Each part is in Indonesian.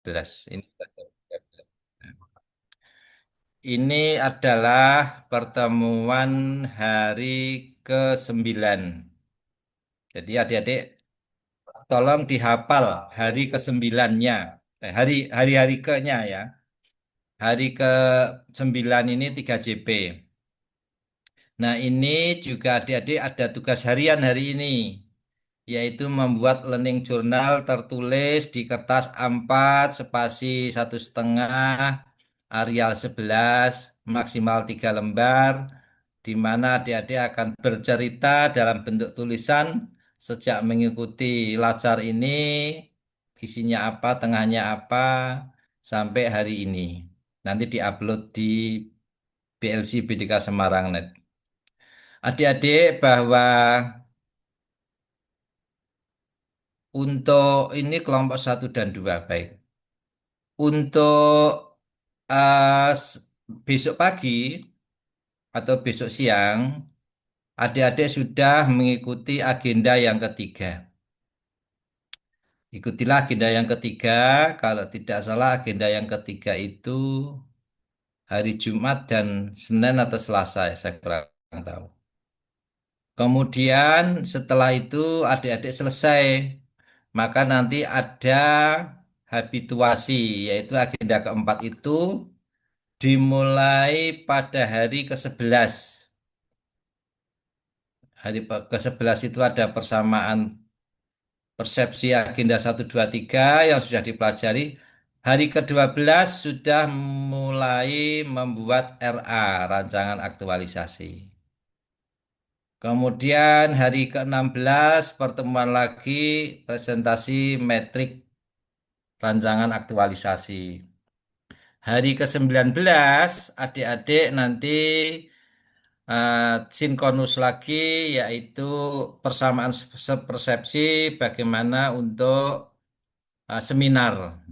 Ini ini adalah pertemuan hari ke-9. Jadi adik-adik tolong dihafal hari ke-9-nya. Hari hari-hari ke-nya ya. Hari ke-9 ini 3JP. Nah, ini juga adik-adik ada tugas harian hari ini, yaitu membuat learning journal tertulis di kertas A4 spasi 1,5 Arial 11 maksimal 3 lembar, di mana adik-adik akan bercerita dalam bentuk tulisan sejak mengikuti lacar ini, isinya apa, tengahnya apa, sampai hari ini. Nanti diupload di BLC BDK Semarang Net. Adik-adik bahwa untuk ini kelompok 1 dan 2 baik. Untuk besok pagi atau besok siang, adik-adik sudah mengikuti agenda yang ketiga. Ikutilah agenda yang ketiga. Kalau tidak salah agenda yang ketiga itu hari Jumat dan Senin atau Selasa, ya, saya kurang tahu. Kemudian setelah itu adik-adik selesai, maka nanti ada habituasi, yaitu agenda keempat itu dimulai pada hari ke-11. Hari ke-11 itu ada persamaan persepsi agenda 1, 2, 3 yang sudah dipelajari. Hari ke-12 sudah mulai membuat RA, rancangan aktualisasi. Kemudian hari ke-16 pertemuan lagi presentasi metrik rancangan aktualisasi. Hari ke-19 adik-adik nanti sinkronus lagi, yaitu persamaan persepsi bagaimana untuk seminar.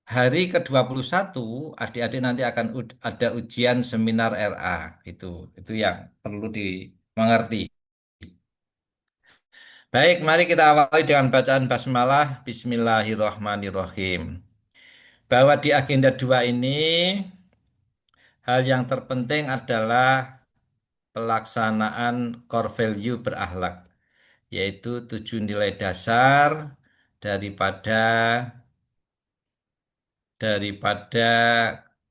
Hari ke-21 adik-adik nanti akan ada ujian seminar RA. Itu yang perlu dimengerti. Baik, mari kita awali dengan bacaan basmalah. Bismillahirrahmanirrahim. Bahwa di agenda 2 ini, hal yang terpenting adalah pelaksanaan core value berakhlak, yaitu 7 nilai dasar daripada daripada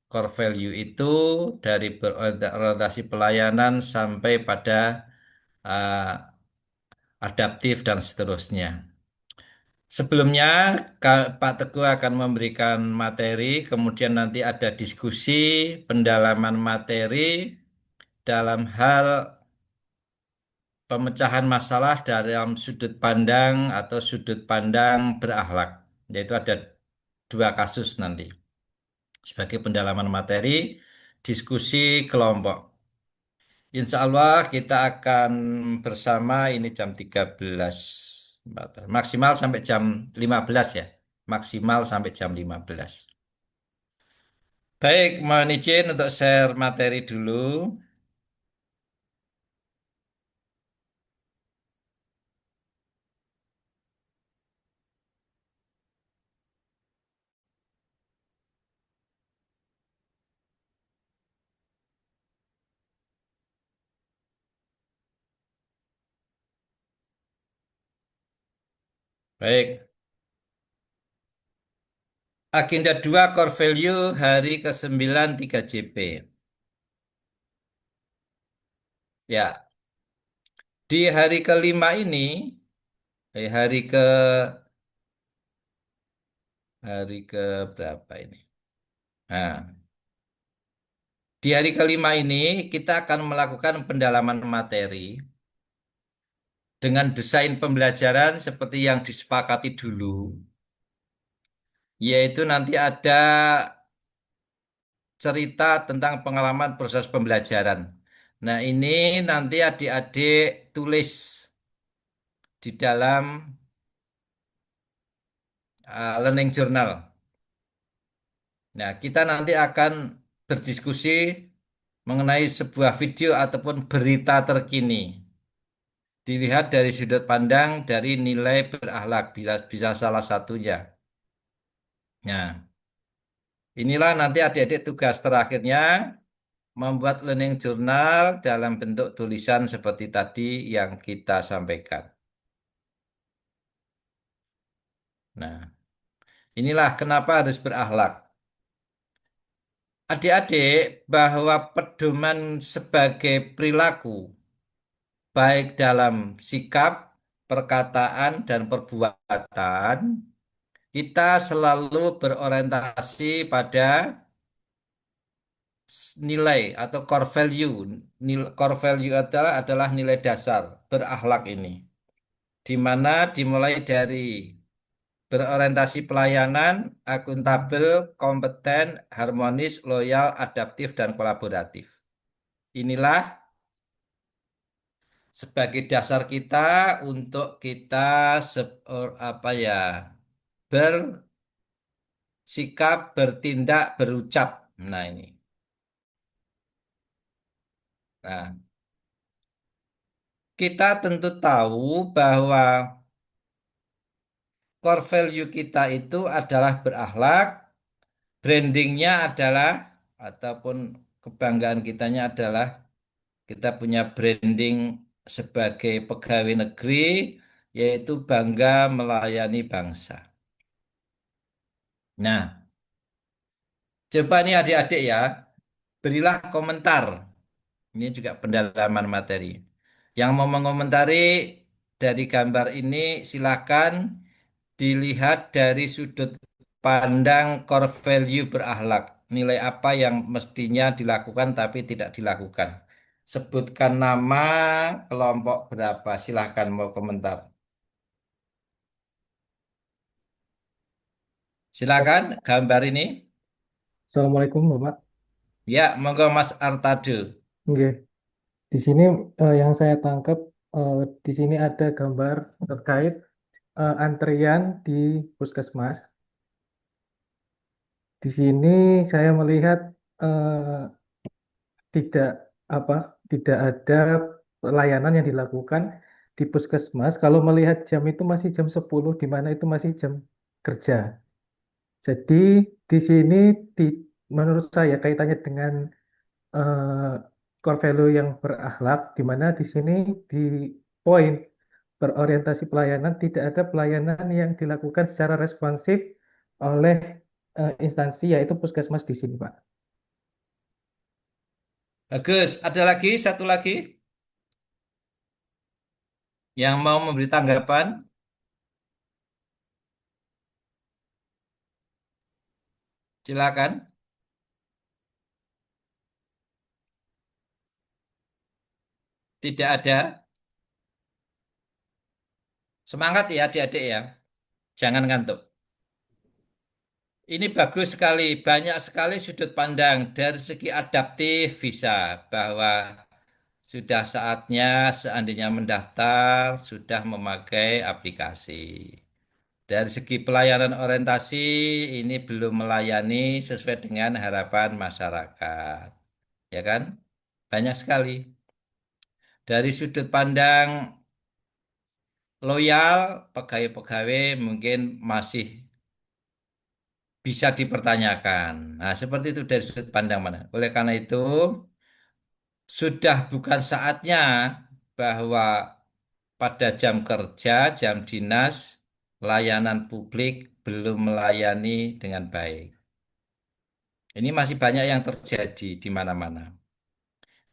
core value itu, dari berorientasi pelayanan sampai pada uh, adaptif dan seterusnya. Sebelumnya, Pak Teguh akan memberikan materi, kemudian nanti ada diskusi, pendalaman materi dalam hal pemecahan masalah dalam sudut pandang atau sudut pandang berakhlak, yaitu ada 2 kasus nanti. Sebagai pendalaman materi, diskusi kelompok. Insya Allah kita akan bersama ini jam 13. Maksimal sampai jam 15 ya. Maksimal sampai jam 15. Baik, mohon izin untuk share materi dulu. Baik, agenda 2 core value hari ke-9 3JP. Ya, di hari kelima ini, hari ke berapa ini? Nah, di hari kelima ini kita akan melakukan pendalaman materi dengan desain pembelajaran seperti yang disepakati dulu, yaitu nanti ada cerita tentang pengalaman proses pembelajaran. Nah, ini nanti adik-adik tulis di dalam learning journal. Nah, kita nanti akan berdiskusi mengenai sebuah video ataupun berita terkini. Dilihat dari sudut pandang dari nilai berakhlak, bisa salah satunya. Nah, inilah nanti adik-adik tugas terakhirnya membuat learning journal dalam bentuk tulisan seperti tadi yang kita sampaikan. Nah, inilah kenapa harus berakhlak. Adik-adik, bahwa pedoman sebagai perilaku, baik dalam sikap, perkataan, dan perbuatan, kita selalu berorientasi pada nilai atau core value. Core value adalah nilai dasar berakhlak ini, di mana dimulai dari berorientasi pelayanan, akuntabel, kompeten, harmonis, loyal, adaptif, dan kolaboratif. Inilah sebagai dasar kita untuk kita apa ya, bersikap, bertindak, berucap. Nah, ini. Nah, kita tentu tahu bahwa core value kita itu adalah berakhlak, brandingnya adalah ataupun kebanggaan kitanya adalah kita punya branding sebagai pegawai negeri, yaitu bangga melayani bangsa. Nah, coba nih adik-adik ya, berilah komentar. Ini juga pendalaman materi. Yang mau mengomentari dari gambar ini silakan dilihat dari sudut pandang core value berakhlak. Nilai apa yang mestinya dilakukan tapi tidak dilakukan. Sebutkan nama kelompok berapa. Silakan mau komentar. Silakan gambar ini. Assalamualaikum, Bapak. Ya, monggo Mas Artado. Oke. Di sini yang saya tangkap eh, di sini ada gambar terkait antrian di puskesmas. Di sini saya melihat eh, tidak apa tidak ada pelayanan yang dilakukan di puskesmas. Kalau melihat jam itu masih jam 10, di mana itu masih jam kerja. Jadi di sini di, menurut saya kaitannya dengan eh, core value yang berakhlak, di mana di sini di poin berorientasi pelayanan tidak ada pelayanan yang dilakukan secara responsif oleh instansi yaitu puskesmas di sini, Pak. Bagus. Ada lagi, satu lagi yang mau memberi tanggapan. Silakan. Tidak ada. Semangat ya adik-adik ya. Jangan ngantuk. Ini bagus sekali, banyak sekali sudut pandang dari segi adaptif bisa bahwa sudah saatnya seandainya mendaftar sudah memakai aplikasi. Dari segi pelayanan orientasi ini belum melayani sesuai dengan harapan masyarakat, ya kan? Banyak sekali. Dari sudut pandang loyal, pegawai-pegawai mungkin masih bisa dipertanyakan. Nah, seperti itu dari sudut pandang mana. Oleh karena itu, sudah bukan saatnya bahwa pada jam kerja, jam dinas, layanan publik belum melayani dengan baik. Ini masih banyak yang terjadi di mana-mana.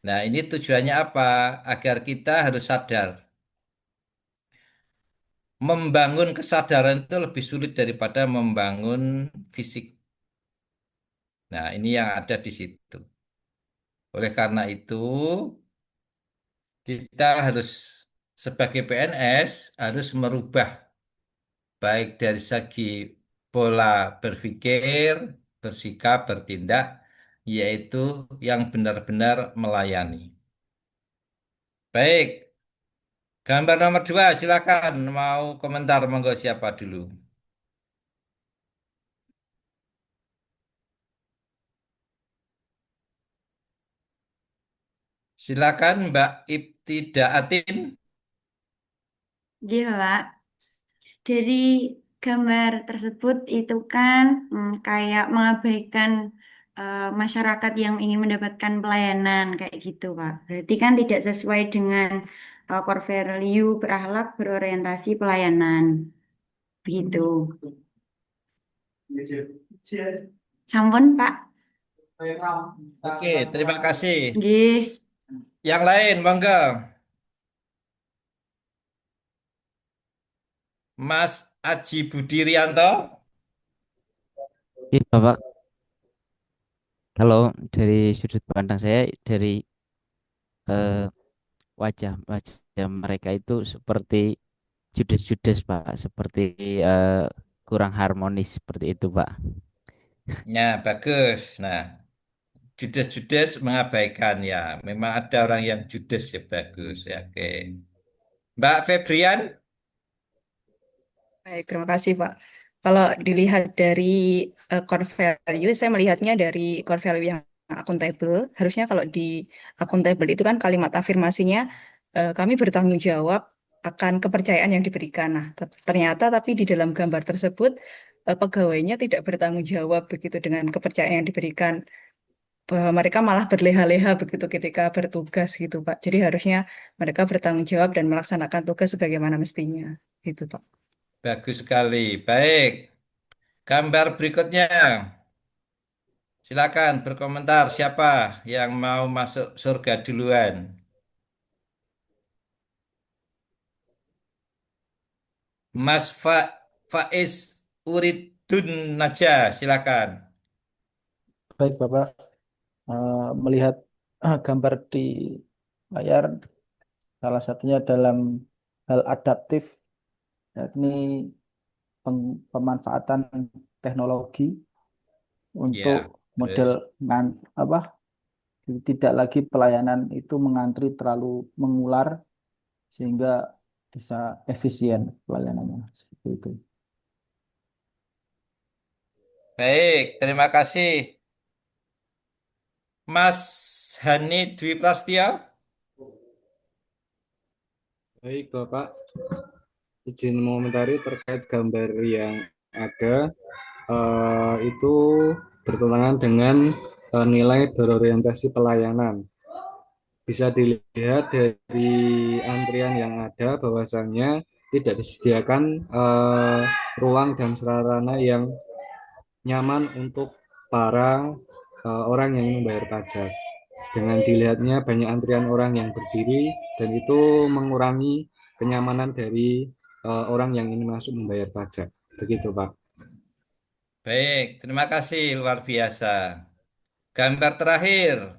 Nah, ini tujuannya apa? Agar kita harus sadar. Membangun kesadaran itu lebih sulit daripada membangun fisik. Nah, ini yang ada di situ. Oleh karena itu, kita harus sebagai PNS harus merubah baik dari segi pola berpikir, bersikap, bertindak, yaitu yang benar-benar melayani. Baik, gambar nomor dua, silakan mau komentar monggo siapa dulu. Silakan Mbak Ibtidaatin. Dia, Pak, dari gambar tersebut itu kan kayak mengabaikan masyarakat yang ingin mendapatkan pelayanan kayak gitu, Pak. Berarti kan tidak sesuai dengan core value berakhlak berorientasi pelayanan. Begitu. Sampun, Pak. Oke, terima kasih. Nggih. Yang lain, monggo. Mas Aji Budirianto. Iya, Bapak. Kalau dari sudut pandang saya, dari eh, wajah-wajah mereka itu seperti judes-judes, Pak. Seperti eh, kurang harmonis seperti itu, Pak. Ya, bagus. Nah, judes-judes mengabaikan ya. Memang ada orang yang judes ya, bagus ya. Oke. Mbak Febrian, Baik, terima kasih, Pak. Kalau dilihat dari core value, saya melihatnya dari core value yang akuntabel. Harusnya kalau di akuntabel itu kan kalimat afirmasinya, kami bertanggung jawab akan kepercayaan yang diberikan. Nah, ternyata tapi di dalam gambar tersebut, pegawainya tidak bertanggung jawab begitu dengan kepercayaan yang diberikan. Bahwa mereka malah berleha-leha begitu ketika bertugas gitu, Pak. Jadi harusnya mereka bertanggung jawab dan melaksanakan tugas sebagaimana mestinya. Itu, Pak. bagus sekali. Baik. Gambar berikutnya. Silakan berkomentar siapa yang mau masuk surga duluan. Mas Faiz Uridun Naja, silakan. Baik, Bapak. Melihat gambar di layar, salah satunya dalam hal adaptif, yakni pemanfaatan teknologi untuk Ya, model terus. apa tidak lagi pelayanan itu mengantri terlalu mengular sehingga bisa efisien pelayanannya seperti itu. Baik, terima kasih. Mas Hani Dwi Prasetyo. Baik, Bapak, izin mengomentari terkait gambar yang ada itu bertentangan dengan nilai berorientasi pelayanan. Bisa dilihat dari antrian yang ada bahwasannya tidak disediakan ruang dan sarana yang nyaman untuk para orang yang ingin membayar pajak. Dengan dilihatnya banyak antrian orang yang berdiri dan itu mengurangi kenyamanan dari orang yang ingin masuk membayar pajak. Begitu, Pak. Baik, terima kasih luar biasa. Gambar terakhir.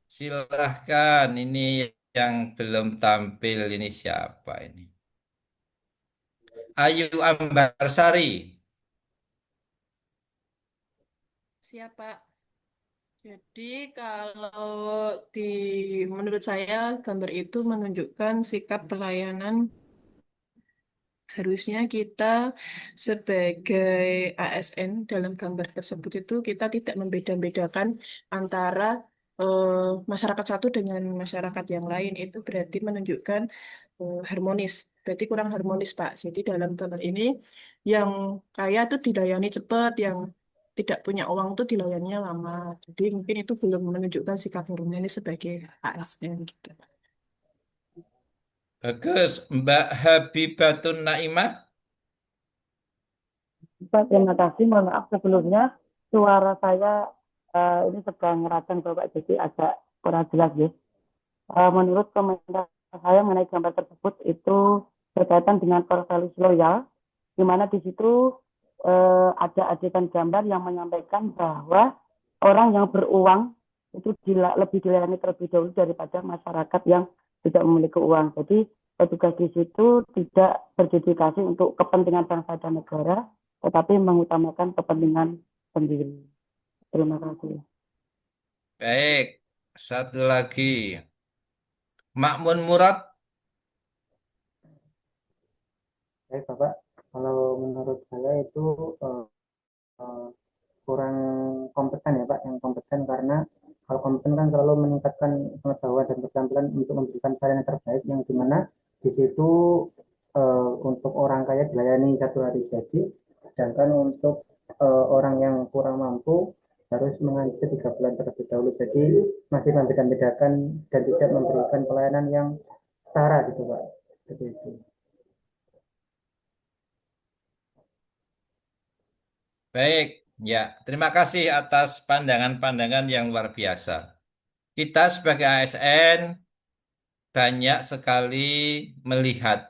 Silahkan, ini yang belum tampil ini siapa ini? Ayu Ambarsari. Siapa? Jadi kalau di menurut saya gambar itu menunjukkan sikap pelayanan. Harusnya kita sebagai ASN dalam gambar tersebut itu kita tidak membeda-bedakan antara eh, masyarakat satu dengan masyarakat yang lain. Itu berarti menunjukkan harmonis. Berarti kurang harmonis, Pak. Jadi dalam gambar ini yang kaya itu dilayani cepat, yang tidak punya uang itu dilayaninya lama. Jadi mungkin itu belum menunjukkan sikap harmonis sebagai ASN gitu. Bagus, Mbak Habibatun Naimah. Pak, terima kasih. Mohon maaf sebelumnya suara saya ini sedang ngerasaan Bapak jadi agak kurang jelas ya. Menurut komentar saya mengenai gambar tersebut itu berkaitan dengan core values loyal, di mana di situ ada adegan gambar yang menyampaikan bahwa orang yang beruang itu lebih dilayani terlebih dahulu daripada masyarakat yang tidak memiliki uang. Jadi petugas di situ tidak berdedikasi untuk kepentingan bangsa dan negara, tetapi mengutamakan kepentingan sendiri. Terima kasih. Baik, satu lagi. Makmun Murad. Baik, Bapak. Kalau menurut saya itu eh, eh, kurang kompeten ya, Pak. Yang kompeten karena kalau kompeten kan selalu meningkatkan pengetahuan dan keterampilan untuk memberikan pelayanan terbaik yang dimana di situ untuk orang kaya dilayani 1 hari jadi, sedangkan untuk orang yang kurang mampu harus mengantri 3 bulan terlebih dahulu. Jadi masih membeda-bedakan dan tidak memberikan pelayanan yang setara gitu Pak. Seperti itu. Baik, ya. Terima kasih atas pandangan-pandangan yang luar biasa. Kita sebagai ASN banyak sekali melihat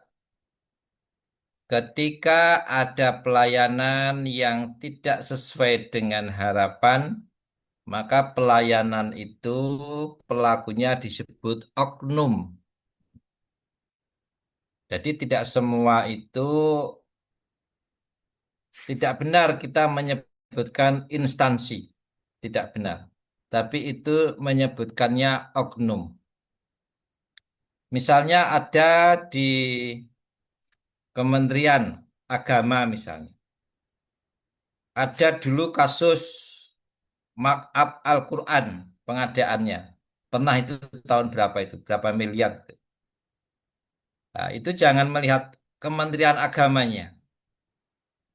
ketika ada pelayanan yang tidak sesuai dengan harapan, maka pelayanan itu pelakunya disebut oknum. Jadi tidak semua itu tidak benar kita menyebutkan instansi. Tidak benar. Tapi itu menyebutkannya oknum. Misalnya ada di Kementerian Agama misalnya. Ada dulu kasus markup Al-Quran pengadaannya. Pernah itu tahun berapa itu? Berapa miliar? Nah, itu jangan melihat Kementerian Agamanya.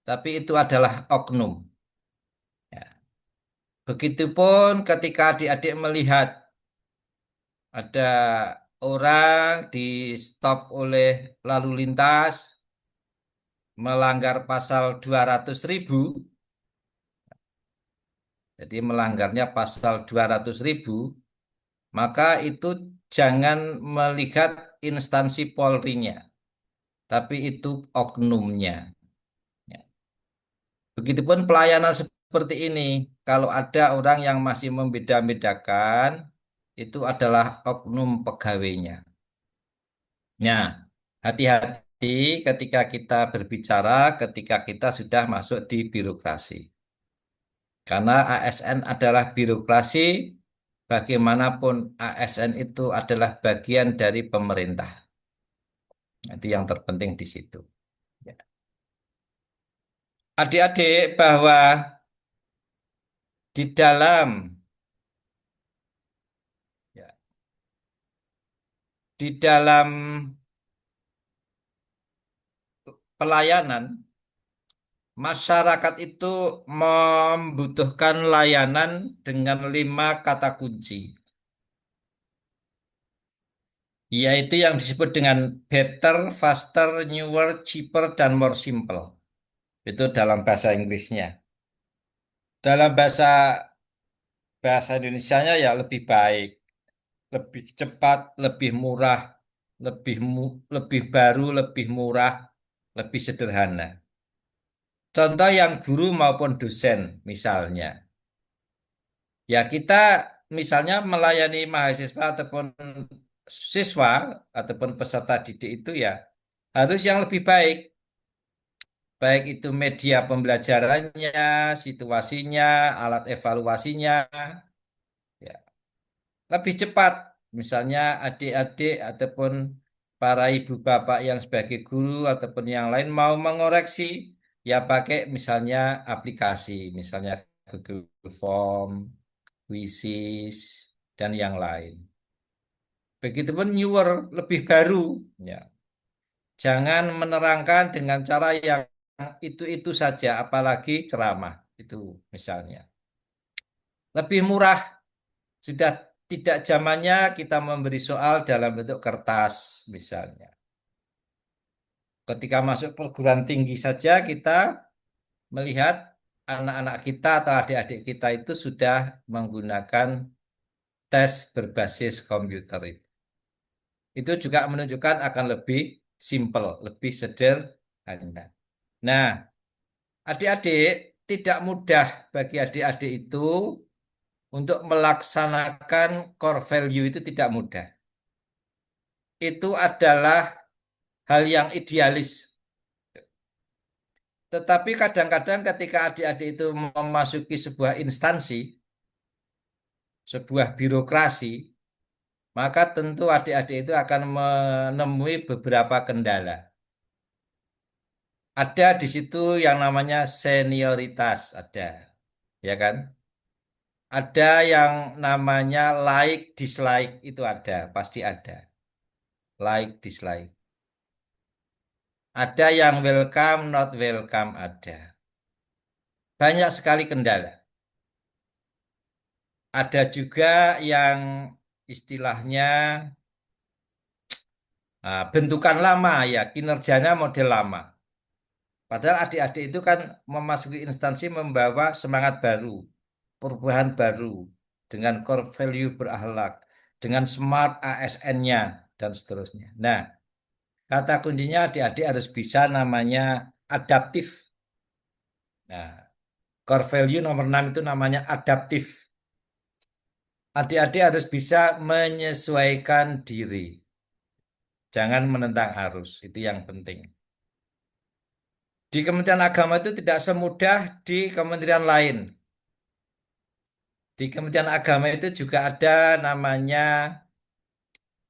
Tapi itu adalah oknum. Ya. Begitupun ketika adik-adik melihat ada orang di stop oleh lalu lintas melanggar pasal 200.000, jadi melanggarnya pasal 200.000, maka itu jangan melihat instansi Polri-nya, tapi itu oknumnya. Ya. Begitupun pelayanan seperti ini, kalau ada orang yang masih membeda-bedakan, itu adalah oknum pegawainya. Nah, hati-hati ketika kita berbicara, ketika kita sudah masuk di birokrasi. Karena ASN adalah birokrasi, bagaimanapun ASN itu adalah bagian dari pemerintah. Itu yang terpenting di situ. Ya. Adik-adik, bahwa di dalam ya, di dalam pelayanan, masyarakat itu membutuhkan layanan dengan 5 kata kunci, yaitu yang disebut dengan better, faster, newer, cheaper, dan more simple. Itu dalam bahasa Inggrisnya. Dalam bahasa bahasa Indonesianya ya lebih baik, lebih cepat, lebih murah, lebih baru, lebih murah, lebih sederhana. Contoh yang guru maupun dosen misalnya. Ya kita misalnya melayani mahasiswa ataupun siswa ataupun peserta didik itu ya harus yang lebih baik. Baik itu media pembelajarannya, situasinya, alat evaluasinya, ya, lebih cepat. Misalnya adik-adik ataupun para ibu bapak yang sebagai guru ataupun yang lain mau mengoreksi, ya pakai misalnya aplikasi, misalnya Google Form, Quizzes, dan yang lain. Begitupun newer, lebih baru. Ya. Jangan menerangkan dengan cara yang itu-itu saja, apalagi ceramah. Itu misalnya. Lebih murah, sudah tidak zamannya kita memberi soal dalam bentuk kertas, misalnya. Ketika masuk perguruan tinggi saja, kita melihat anak-anak kita atau adik-adik kita itu sudah menggunakan tes berbasis komputer itu. Itu juga menunjukkan akan lebih simple, lebih sederhana. Nah, adik-adik, tidak mudah bagi adik-adik itu untuk melaksanakan core value itu tidak mudah. Itu adalah hal yang idealis. Tetapi kadang-kadang ketika adik-adik itu memasuki sebuah instansi, sebuah birokrasi, maka tentu adik-adik itu akan menemui beberapa kendala. Ada di situ yang namanya senioritas, ada, ya kan? Ada yang namanya like dislike itu ada, pasti ada. Like dislike. Ada yang welcome, not welcome ada. Banyak sekali kendala. Ada juga yang istilahnya bentukan lama ya, kinerjanya model lama. Padahal adik-adik itu kan memasuki instansi membawa semangat baru, perubahan baru, dengan core value berakhlak, dengan smart ASN-nya, dan seterusnya. Nah, kata kuncinya adik-adik harus bisa namanya adaptif. Nah, core value nomor 6 itu namanya adaptif. Adik-adik harus bisa menyesuaikan diri. Jangan menentang arus, itu yang penting. Di Kementerian Agama itu tidak semudah di kementerian lain. Di Kementerian Agama itu juga ada namanya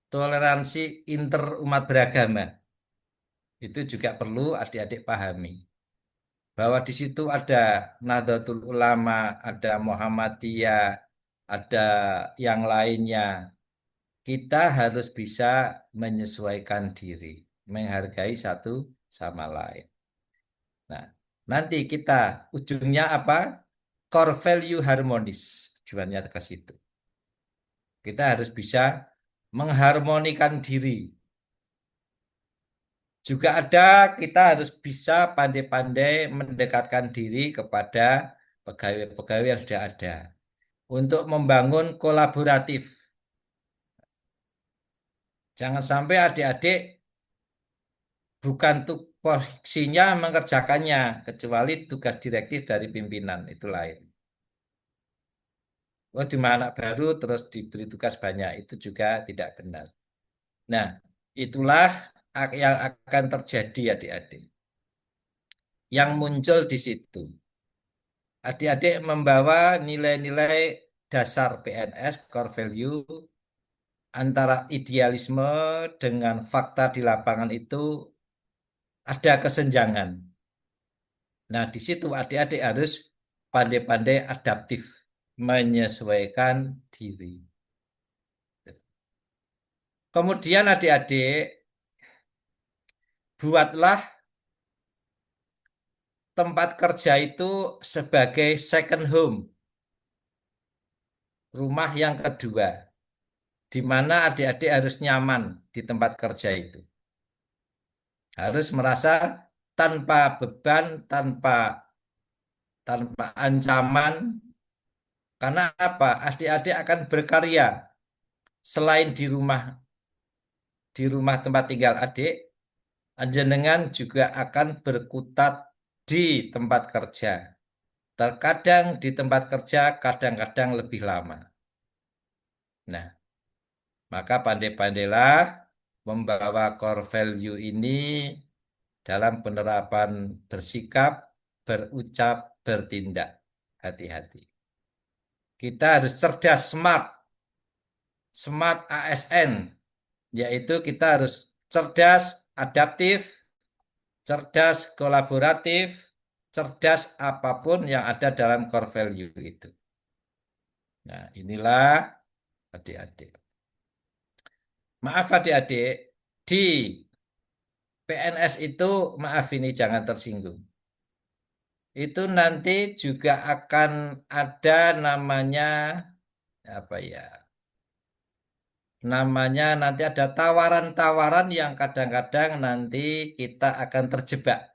toleransi interumat beragama. Itu juga perlu adik-adik pahami. Bahwa di situ ada Nahdlatul Ulama, ada Muhammadiyah, ada yang lainnya. Kita harus bisa menyesuaikan diri, menghargai satu sama lain. Nah, nanti kita ujungnya apa? Core value harmonis. Tujuannya ke situ. Kita harus bisa mengharmonikan diri. Juga ada kita harus bisa pandai-pandai mendekatkan diri kepada pegawai-pegawai yang sudah ada untuk membangun kolaboratif. Jangan sampai adik-adik bukan tupoksinya mengerjakannya, kecuali tugas direktif dari pimpinan, itu lain. Oh, cuma anak baru terus diberi tugas banyak, itu juga tidak benar. Nah, itulah yang akan terjadi adik-adik. Yang muncul di situ. Adik-adik membawa nilai-nilai dasar PNS, core value, antara idealisme dengan fakta di lapangan itu ada kesenjangan. Nah, di situ adik-adik harus pandai-pandai adaptif, menyesuaikan diri. Kemudian adik-adik buatlah tempat kerja itu sebagai second home, rumah yang kedua, di mana adik-adik harus nyaman di tempat kerja itu. Harus merasa tanpa beban, tanpa ancaman. Karena apa? Adik-adik akan berkarya selain di rumah tempat tinggal adik, jenengan juga akan berkutat di tempat kerja. Terkadang di tempat kerja, kadang-kadang lebih lama. Nah, maka pandai-pandailah membawa core value ini dalam penerapan bersikap, berucap, bertindak. Hati-hati. Kita harus cerdas, smart ASN, yaitu kita harus cerdas, adaptif, cerdas, kolaboratif, cerdas apapun yang ada dalam core value itu. Nah, inilah adik-adik. Maaf adik-adik, di PNS itu, maaf ini jangan tersinggung. Itu nanti juga akan ada namanya, apa ya, namanya nanti ada tawaran-tawaran yang kadang-kadang nanti kita akan terjebak.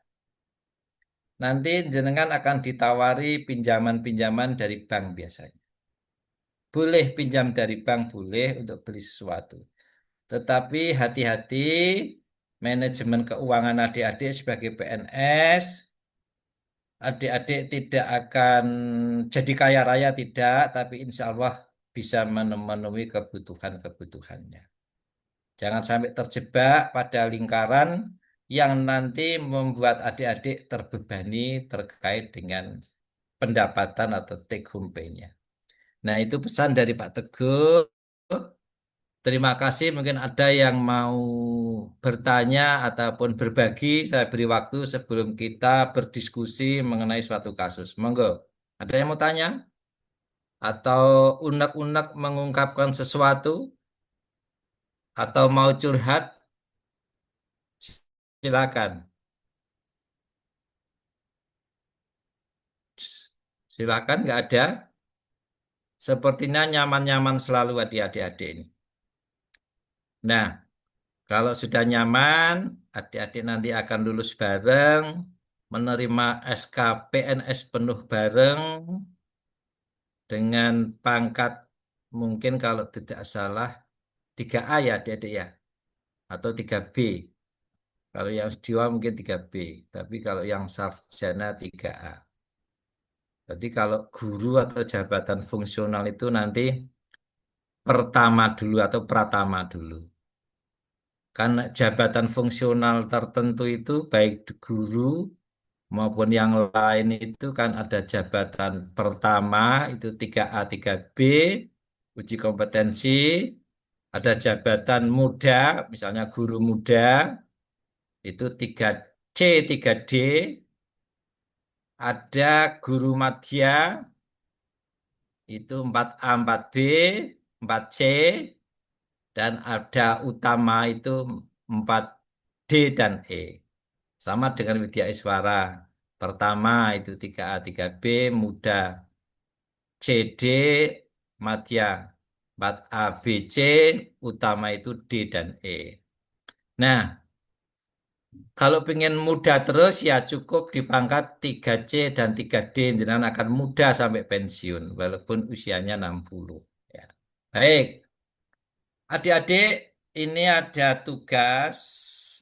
Nanti jenengan akan ditawari pinjaman-pinjaman dari bank biasanya. Boleh pinjam dari bank, boleh untuk beli sesuatu. Tetapi hati-hati, manajemen keuangan adik-adik sebagai PNS, adik-adik tidak akan jadi kaya raya, tidak, tapi insya Allah bisa memenuhi kebutuhan-kebutuhannya. Jangan sampai terjebak pada lingkaran yang nanti membuat adik-adik terbebani terkait dengan pendapatan atau take home pay-nya. Nah, itu pesan dari Pak Teguh. Terima kasih. Mungkin ada yang mau bertanya ataupun berbagi. Saya beri waktu sebelum kita berdiskusi mengenai suatu kasus. Monggo. Ada yang mau tanya? Atau unek-unek mengungkapkan sesuatu? Atau mau curhat? Silakan. Silakan, nggak ada. Sepertinya nyaman-nyaman selalu adik-adik ini. Nah, kalau sudah nyaman, adik-adik nanti akan lulus bareng, menerima SKPNS penuh bareng, dengan pangkat mungkin kalau tidak salah 3A ya adik-adik ya, atau 3B. Kalau yang S2 mungkin 3B, tapi kalau yang sarjana 3A. Jadi kalau guru atau jabatan fungsional itu nanti pertama dulu atau pratama dulu. Karena jabatan fungsional tertentu itu baik guru maupun yang lain itu kan ada jabatan pertama itu 3A 3B uji kompetensi, ada jabatan muda misalnya guru muda itu 3C 3D, ada guru madya itu 4A 4B 4C, dan ada utama itu 4D dan E. Sama dengan Widya Iswara. Pertama itu 3A 3B muda, CD madya, 4A BC, utama itu D dan E. Nah, kalau pengen muda terus ya cukup di pangkat 3C dan 3D, jangan akan muda sampai pensiun walaupun usianya 60. Ya. Baik, adik-adik ini ada tugas.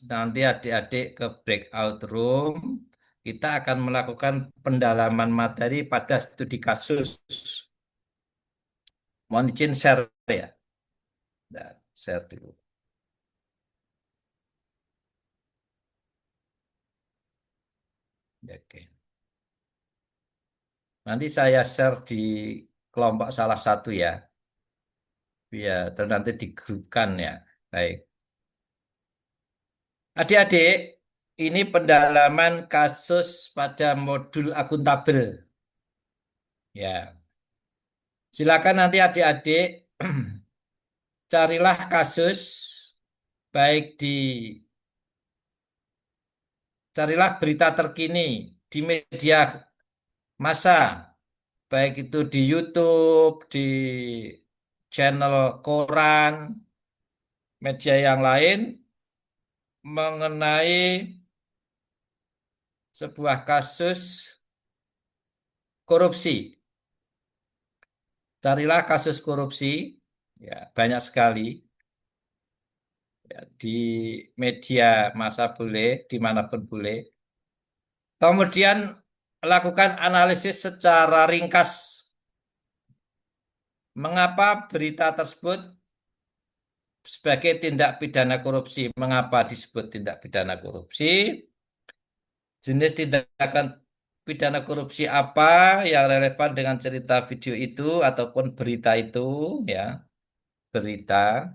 Nanti adik-adik ke breakout room. Kita akan melakukan pendalaman materi pada studi kasus. Mohon izin share ya. Nah, share dulu. Oke. Nanti saya share di kelompok salah satu ya. Ya, terus nanti digrupkan ya. Baik. Adik-adik, ini pendalaman kasus pada modul akuntabel. Ya. Silakan nanti adik-adik carilah kasus baik di carilah berita terkini di media massa, baik itu di YouTube, di channel koran, media yang lain mengenai sebuah kasus korupsi. Carilah kasus korupsi, ya banyak sekali. Ya, di media massa boleh, dimanapun boleh. Kemudian lakukan analisis secara ringkas. Mengapa berita tersebut sebagai tindak pidana korupsi? Mengapa disebut tindak pidana korupsi? Jenis tindakan pidana korupsi apa yang relevan dengan cerita video itu ataupun berita itu, ya, berita.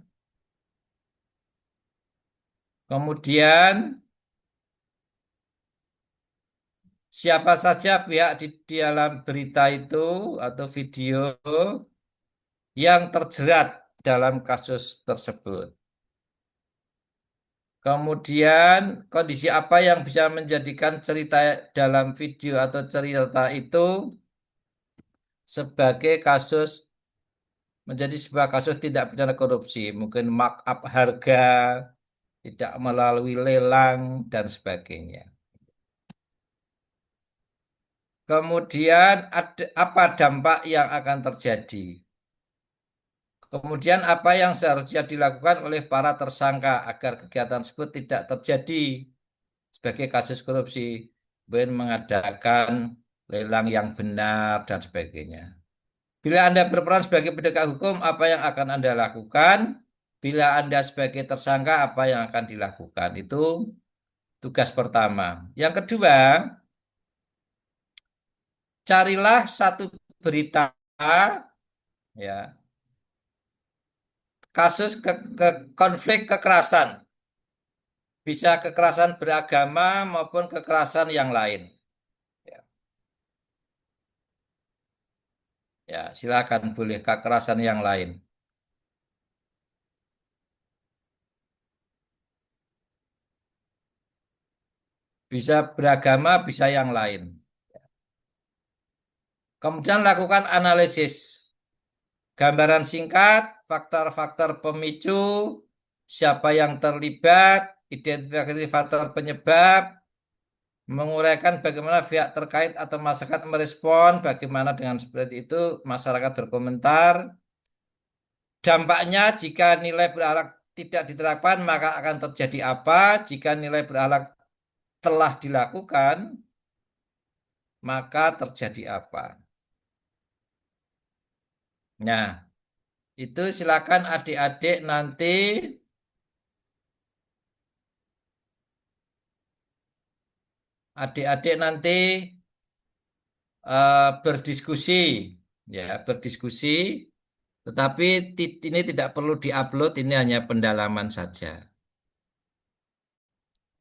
Kemudian siapa saja pihak di dalam berita itu atau video yang terjerat dalam kasus tersebut. Kemudian kondisi apa yang bisa menjadikan cerita dalam video atau cerita itu sebagai kasus menjadi sebuah kasus tindak pidana korupsi, mungkin markup harga, tidak melalui lelang dan sebagainya. Kemudian apa dampak yang akan terjadi? Kemudian apa yang seharusnya dilakukan oleh para tersangka agar kegiatan tersebut tidak terjadi sebagai kasus korupsi, kemudian mengadakan lelang yang benar dan sebagainya. Bila Anda berperan sebagai penegak hukum, apa yang akan Anda lakukan? Bila Anda sebagai tersangka, apa yang akan dilakukan? Itu tugas pertama. Yang kedua, carilah satu berita ya kasus konflik kekerasan. Bisa kekerasan beragama maupun kekerasan yang lain. Ya, ya, silakan boleh kekerasan yang lain. Bisa beragama, bisa yang lain. Kemudian lakukan analisis. Gambaran singkat, faktor-faktor pemicu, siapa yang terlibat, identifikasi faktor penyebab, menguraikan bagaimana pihak terkait atau masyarakat merespon, bagaimana dengan seperti itu masyarakat berkomentar. Dampaknya jika nilai berakhlak tidak diterapkan, maka akan terjadi apa? Jika nilai berakhlak telah dilakukan, maka terjadi apa? Nah, itu silakan adik-adik nanti adik-adik nanti berdiskusi, ya, berdiskusi. Tetapi ini tidak perlu diupload, ini hanya pendalaman saja.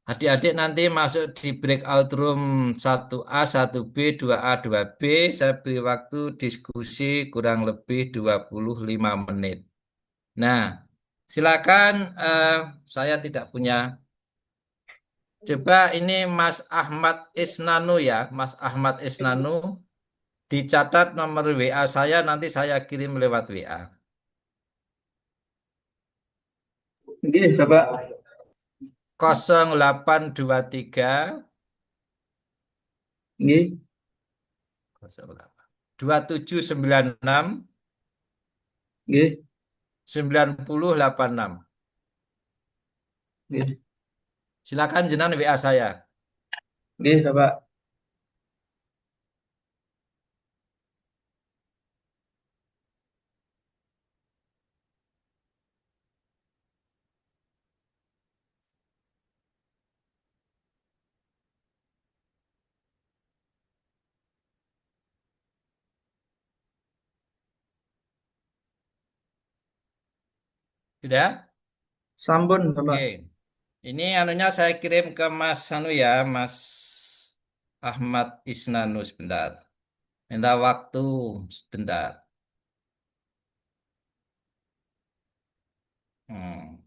Adik-adik nanti masuk di breakout room 1A, 1B, 2A, 2B. Saya beri waktu diskusi kurang lebih 25 menit. Nah, silakan, saya tidak punya. Coba ini Mas Ahmad Isnanu ya, Mas Ahmad Isnanu. Dicatat nomor WA saya, nanti saya kirim lewat WA. Oke, Bapak. 0823 Nggih, 2796 nggih, 9086. nggih. Silakan jenengan WA saya. Nggih, Bapak. Sudah? Sampun, Bapak. Oke. Ini anunya saya kirim ke Mas Anu ya, Mas Ahmad Isnanu sebentar. Minta waktu sebentar. Hmm.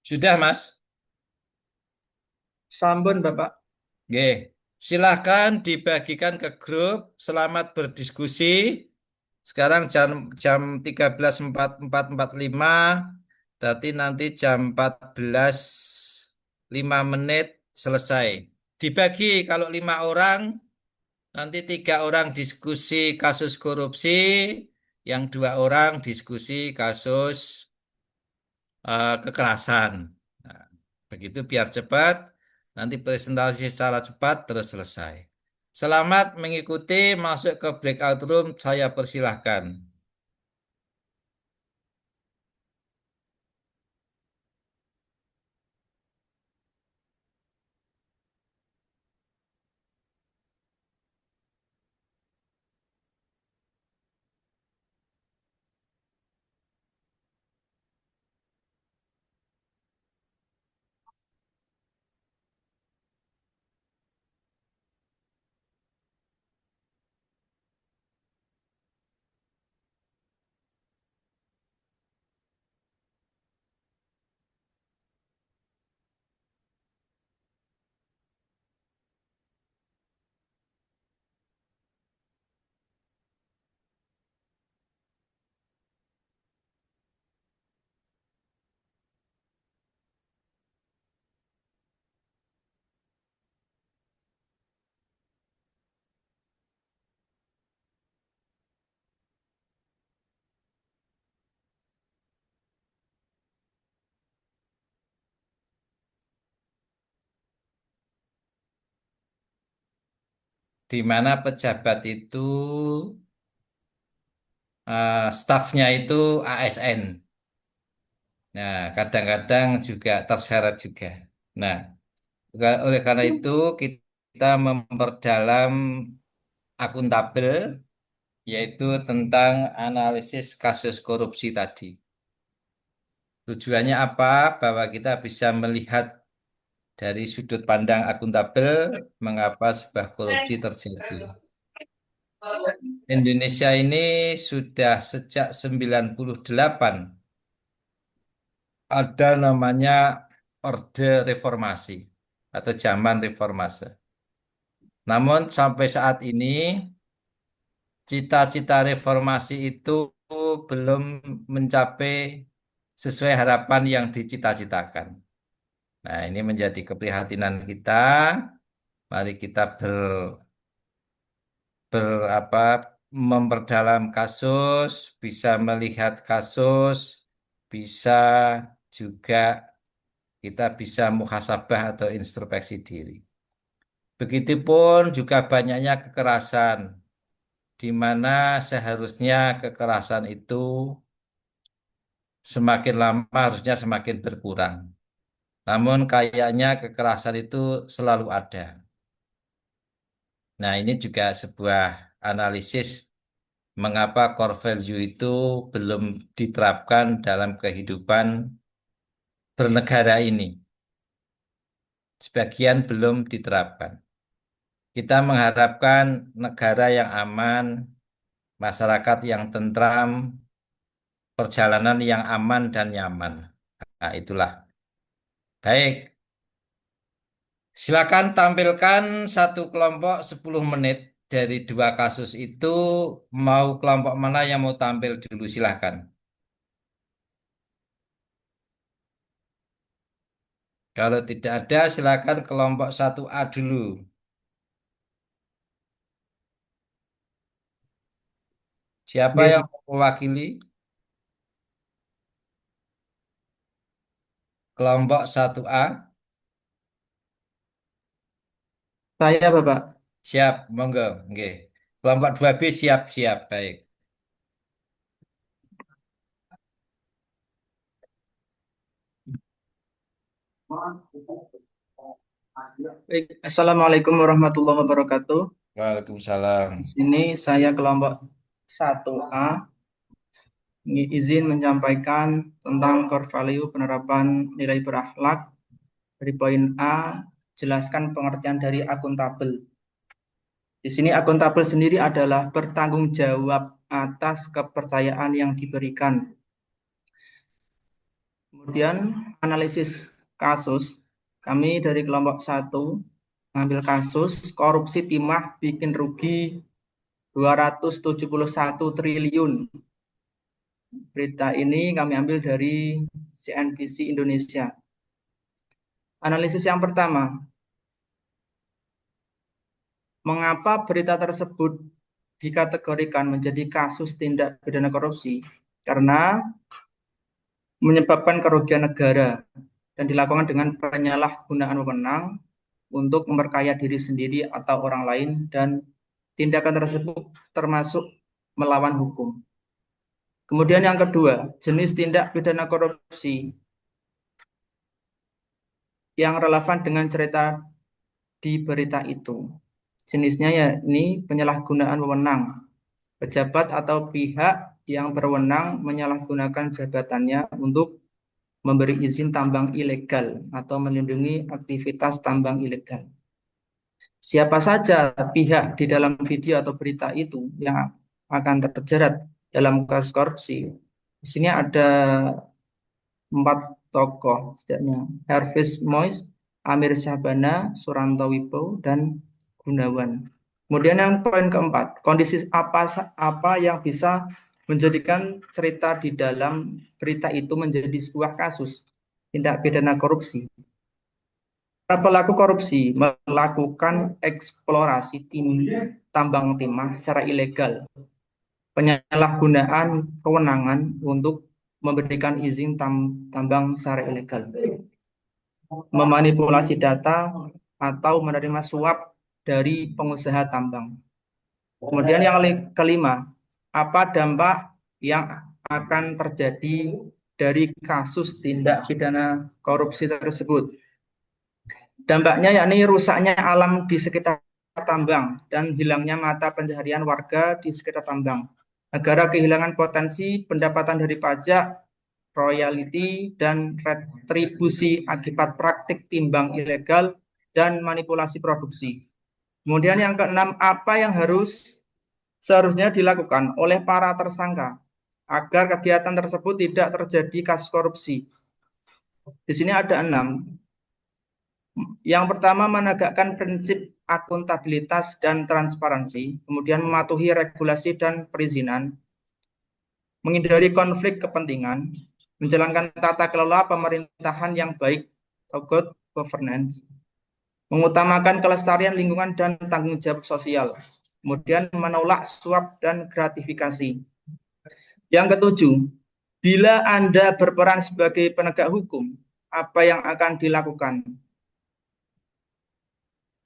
Sudah, Mas? Sampun, Bapak. Oke. Silahkan dibagikan ke grup. Selamat berdiskusi. Sekarang jam jam 13.44.45. Berarti nanti jam 14.05 selesai. Dibagi kalau 5 orang, nanti 3 orang diskusi kasus korupsi, yang 2 orang diskusi kasus kekerasan. Nah, begitu biar cepat, nanti presentasi secara cepat terus selesai. Selamat mengikuti, masuk ke breakout room, saya persilahkan. Di mana pejabat itu, stafnya itu ASN. Nah, kadang-kadang juga terseret juga. Nah, oleh karena itu kita memperdalam akuntabel, yaitu tentang analisis kasus korupsi tadi. Tujuannya apa? Bahwa kita bisa melihat dari sudut pandang akuntabel mengapa sebuah korupsi terjadi. Indonesia ini sudah sejak 98 ada namanya Orde Reformasi atau zaman reformasi. Namun sampai saat ini cita-cita reformasi itu belum mencapai sesuai harapan yang dicita-citakan. Nah, ini menjadi keprihatinan kita. Mari kita apa memperdalam kasus, bisa melihat kasus, bisa juga kita bisa muhasabah atau introspeksi diri. Begitupun juga banyaknya kekerasan, di mana seharusnya kekerasan itu semakin lama harusnya semakin berkurang. Namun kayaknya kekerasan itu selalu ada. Nah, ini juga sebuah analisis mengapa core value itu belum diterapkan dalam kehidupan bernegara ini. Sebagian belum diterapkan. Kita mengharapkan negara yang aman, masyarakat yang tentram, perjalanan yang aman dan nyaman. Nah, itulah. Baik, silakan tampilkan satu kelompok 10 menit dari dua kasus itu. Mau kelompok mana yang mau tampil dulu, silahkan. Kalau tidak ada, silakan kelompok 1A dulu. Siapa Nggih, yang mewakili kelompok 1A? saya Bapak. Siap, monggo. Nggih. Kelompok 2B siap-siap. Baik. Baik, Assalamualaikum warahmatullahi wabarakatuh. Waalaikumsalam. Di sini saya kelompok 1A izin menyampaikan tentang core value penerapan nilai berakhlak. Dari poin A, jelaskan pengertian dari akuntabel. Di sini akuntabel sendiri adalah bertanggung jawab atas kepercayaan yang diberikan. Kemudian analisis kasus, kami dari kelompok 1 mengambil kasus korupsi timah bikin rugi 271 triliun. Berita ini kami ambil dari CNBC Indonesia. Analisis yang pertama, mengapa berita tersebut dikategorikan menjadi kasus tindak pidana korupsi? Karena menyebabkan kerugian negara dan dilakukan dengan penyalahgunaan wewenang untuk memperkaya diri sendiri atau orang lain, dan tindakan tersebut termasuk melawan hukum. Kemudian yang kedua, jenis tindak pidana korupsi yang relevan dengan cerita di berita itu. Jenisnya yakni penyalahgunaan wewenang. Pejabat atau pihak yang berwenang menyalahgunakan jabatannya untuk memberi izin tambang ilegal atau melindungi aktivitas tambang ilegal. Siapa saja pihak di dalam video atau berita itu yang akan terjerat dalam kasus korupsi? Di sini ada 4 tokoh setidaknya: Hervis Mois, Amir Syahbana, Suranto Wibowo, dan Gunawan. Kemudian yang poin keempat, kondisi apa yang bisa menjadikan cerita di dalam berita itu menjadi sebuah kasus tindak pidana korupsi. Para pelaku korupsi melakukan eksplorasi tambang timah secara ilegal, penyalahgunaan kewenangan untuk memberikan izin tambang secara ilegal, memanipulasi data, atau menerima suap dari pengusaha tambang. Kemudian yang kelima, apa dampak yang akan terjadi dari kasus tindak pidana korupsi tersebut. Dampaknya yakni rusaknya alam di sekitar tambang dan hilangnya mata pencaharian warga di sekitar tambang. Negara kehilangan potensi pendapatan dari pajak, royalti, dan retribusi akibat praktik timbang ilegal dan manipulasi produksi. Kemudian yang keenam, apa yang seharusnya dilakukan oleh para tersangka agar kegiatan tersebut tidak terjadi kasus korupsi. Di sini ada 6. Yang pertama, menegakkan prinsip akuntabilitas dan transparansi, kemudian mematuhi regulasi dan perizinan, menghindari konflik kepentingan, menjalankan tata kelola pemerintahan yang baik atau good governance, mengutamakan kelestarian lingkungan dan tanggung jawab sosial, kemudian menolak suap dan gratifikasi. Yang ketujuh, bila Anda berperan sebagai penegak hukum, apa yang akan dilakukan?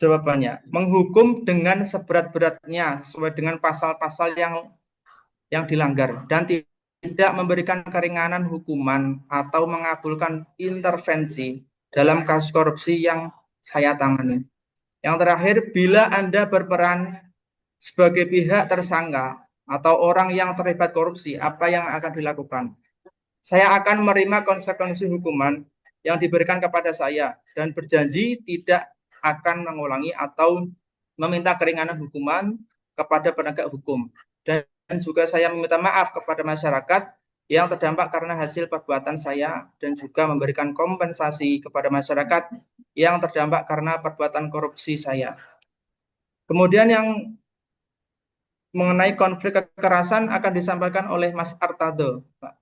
Jawabannya, menghukum dengan seberat-beratnya sesuai dengan pasal-pasal yang dilanggar dan tidak memberikan keringanan hukuman atau mengabulkan intervensi dalam kasus korupsi yang saya tangani. Yang terakhir, bila Anda berperan sebagai pihak tersangka atau orang yang terlibat korupsi, apa yang akan dilakukan? Saya akan menerima konsekuensi hukuman yang diberikan kepada saya dan berjanji tidak akan mengulangi atau meminta keringanan hukuman kepada penegak hukum. Dan juga saya meminta maaf kepada masyarakat yang terdampak karena hasil perbuatan saya dan juga memberikan kompensasi kepada masyarakat yang terdampak karena perbuatan korupsi saya. Kemudian yang mengenai konflik kekerasan akan disampaikan oleh Mas Artado, Pak.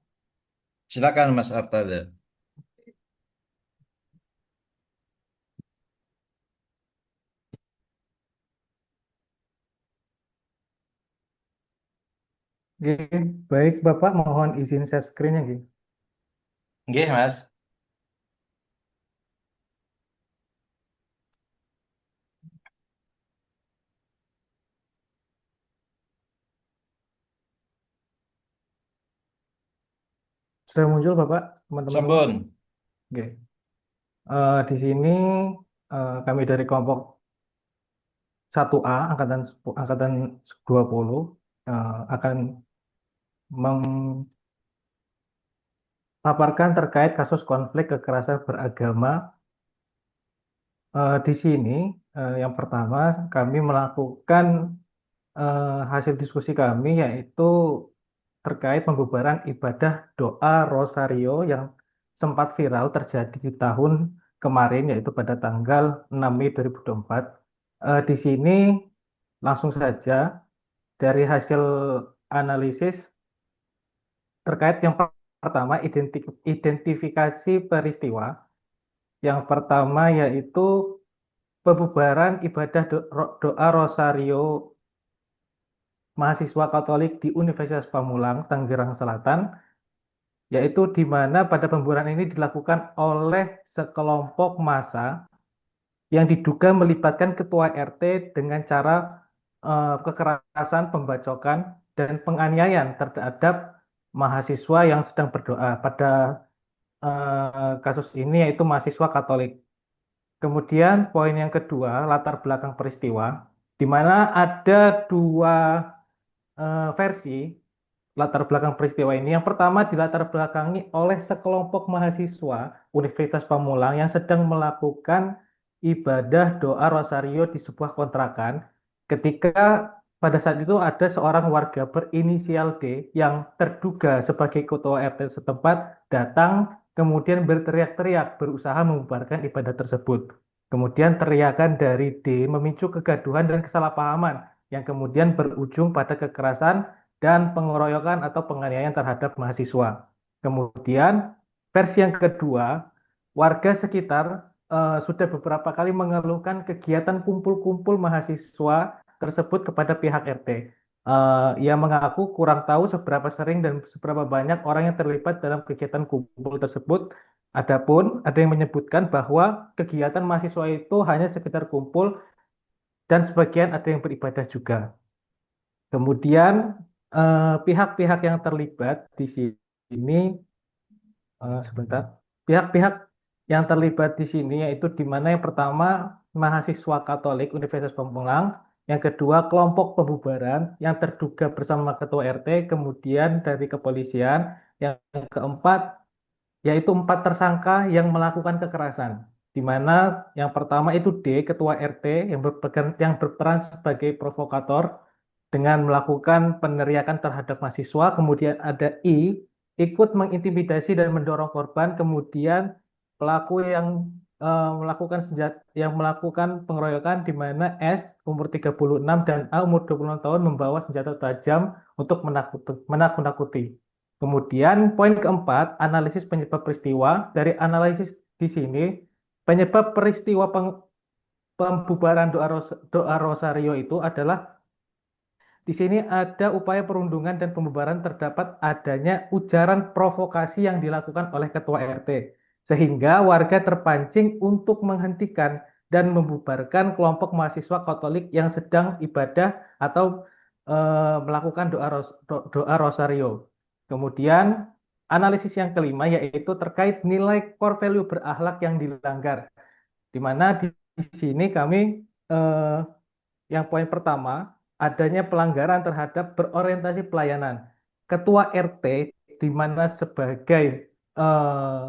Silakan Mas Artada. Oke, baik Bapak, mohon izin share screen-nya. Nggih. Nggih, Mas. Sudah muncul Bapak, teman-teman semua? Sampun. Oke. Di sini kami dari kelompok 1A angkatan 20 akan memaparkan terkait kasus konflik kekerasan beragama. Di sini yang pertama kami melakukan hasil diskusi kami yaitu terkait pembubaran ibadah doa Rosario yang sempat viral terjadi di tahun kemarin yaitu pada tanggal 6 Mei 2024. Di sini langsung saja dari hasil analisis terkait yang pertama identifikasi peristiwa. Yang pertama yaitu pembubaran ibadah doa Rosario mahasiswa Katolik di Universitas Pamulang, Tangerang Selatan, yaitu di mana pada pembubaran ini dilakukan oleh sekelompok massa yang diduga melibatkan ketua RT dengan cara kekerasan, pembacokan, dan penganiayaan terhadap mahasiswa yang sedang berdoa. Pada kasus ini yaitu mahasiswa Katolik. Kemudian poin yang kedua, latar belakang peristiwa, di mana ada dua versi latar belakang peristiwa ini. Yang pertama dilatar belakangi oleh sekelompok mahasiswa Universitas Pamulang yang sedang melakukan ibadah doa Rosario di sebuah kontrakan ketika pada saat itu ada seorang warga berinisial D yang terduga sebagai ketua RT setempat datang kemudian berteriak-teriak berusaha membubarkan ibadah tersebut. Kemudian teriakan dari D memicu kegaduhan dan kesalahpahaman yang kemudian berujung pada kekerasan dan pengeroyokan atau penganiayaan terhadap mahasiswa. Kemudian versi yang kedua, warga sekitar sudah beberapa kali mengeluhkan kegiatan kumpul-kumpul mahasiswa tersebut kepada pihak RT. Ia mengaku kurang tahu seberapa sering dan seberapa banyak orang yang terlibat dalam kegiatan kumpul tersebut. Adapun ada yang menyebutkan bahwa kegiatan mahasiswa itu hanya sekedar kumpul dan sebagian ada yang beribadah juga. Kemudian pihak-pihak yang terlibat di sini sebentar. Pihak-pihak yang terlibat di sini yaitu di mana yang pertama mahasiswa Katolik Universitas Pamulang, yang kedua kelompok pembubaran yang terduga bersama ketua RT, kemudian dari kepolisian, yang keempat yaitu 4 tersangka yang melakukan kekerasan. Di mana yang pertama itu D, ketua RT yang berperan sebagai provokator dengan melakukan peneriakan terhadap mahasiswa, kemudian ada I, ikut mengintimidasi dan mendorong korban, kemudian pelaku yang melakukan pengeroyokan di mana S umur 36 dan A umur 26 tahun membawa senjata tajam untuk menakut-nakuti. Kemudian poin keempat, analisis penyebab peristiwa. Dari analisis di sini, penyebab peristiwa pembubaran doa Rosario itu adalah di sini ada upaya perundungan dan pembubaran, terdapat adanya ujaran provokasi yang dilakukan oleh ketua RT, sehingga warga terpancing untuk menghentikan dan membubarkan kelompok mahasiswa Katolik yang sedang ibadah atau melakukan doa Rosario. Kemudian analisis yang kelima yaitu terkait nilai core value berakhlak yang dilanggar, di mana di sini kami eh, yang poin pertama, adanya pelanggaran terhadap berorientasi pelayanan. Ketua RT di mana sebagai eh,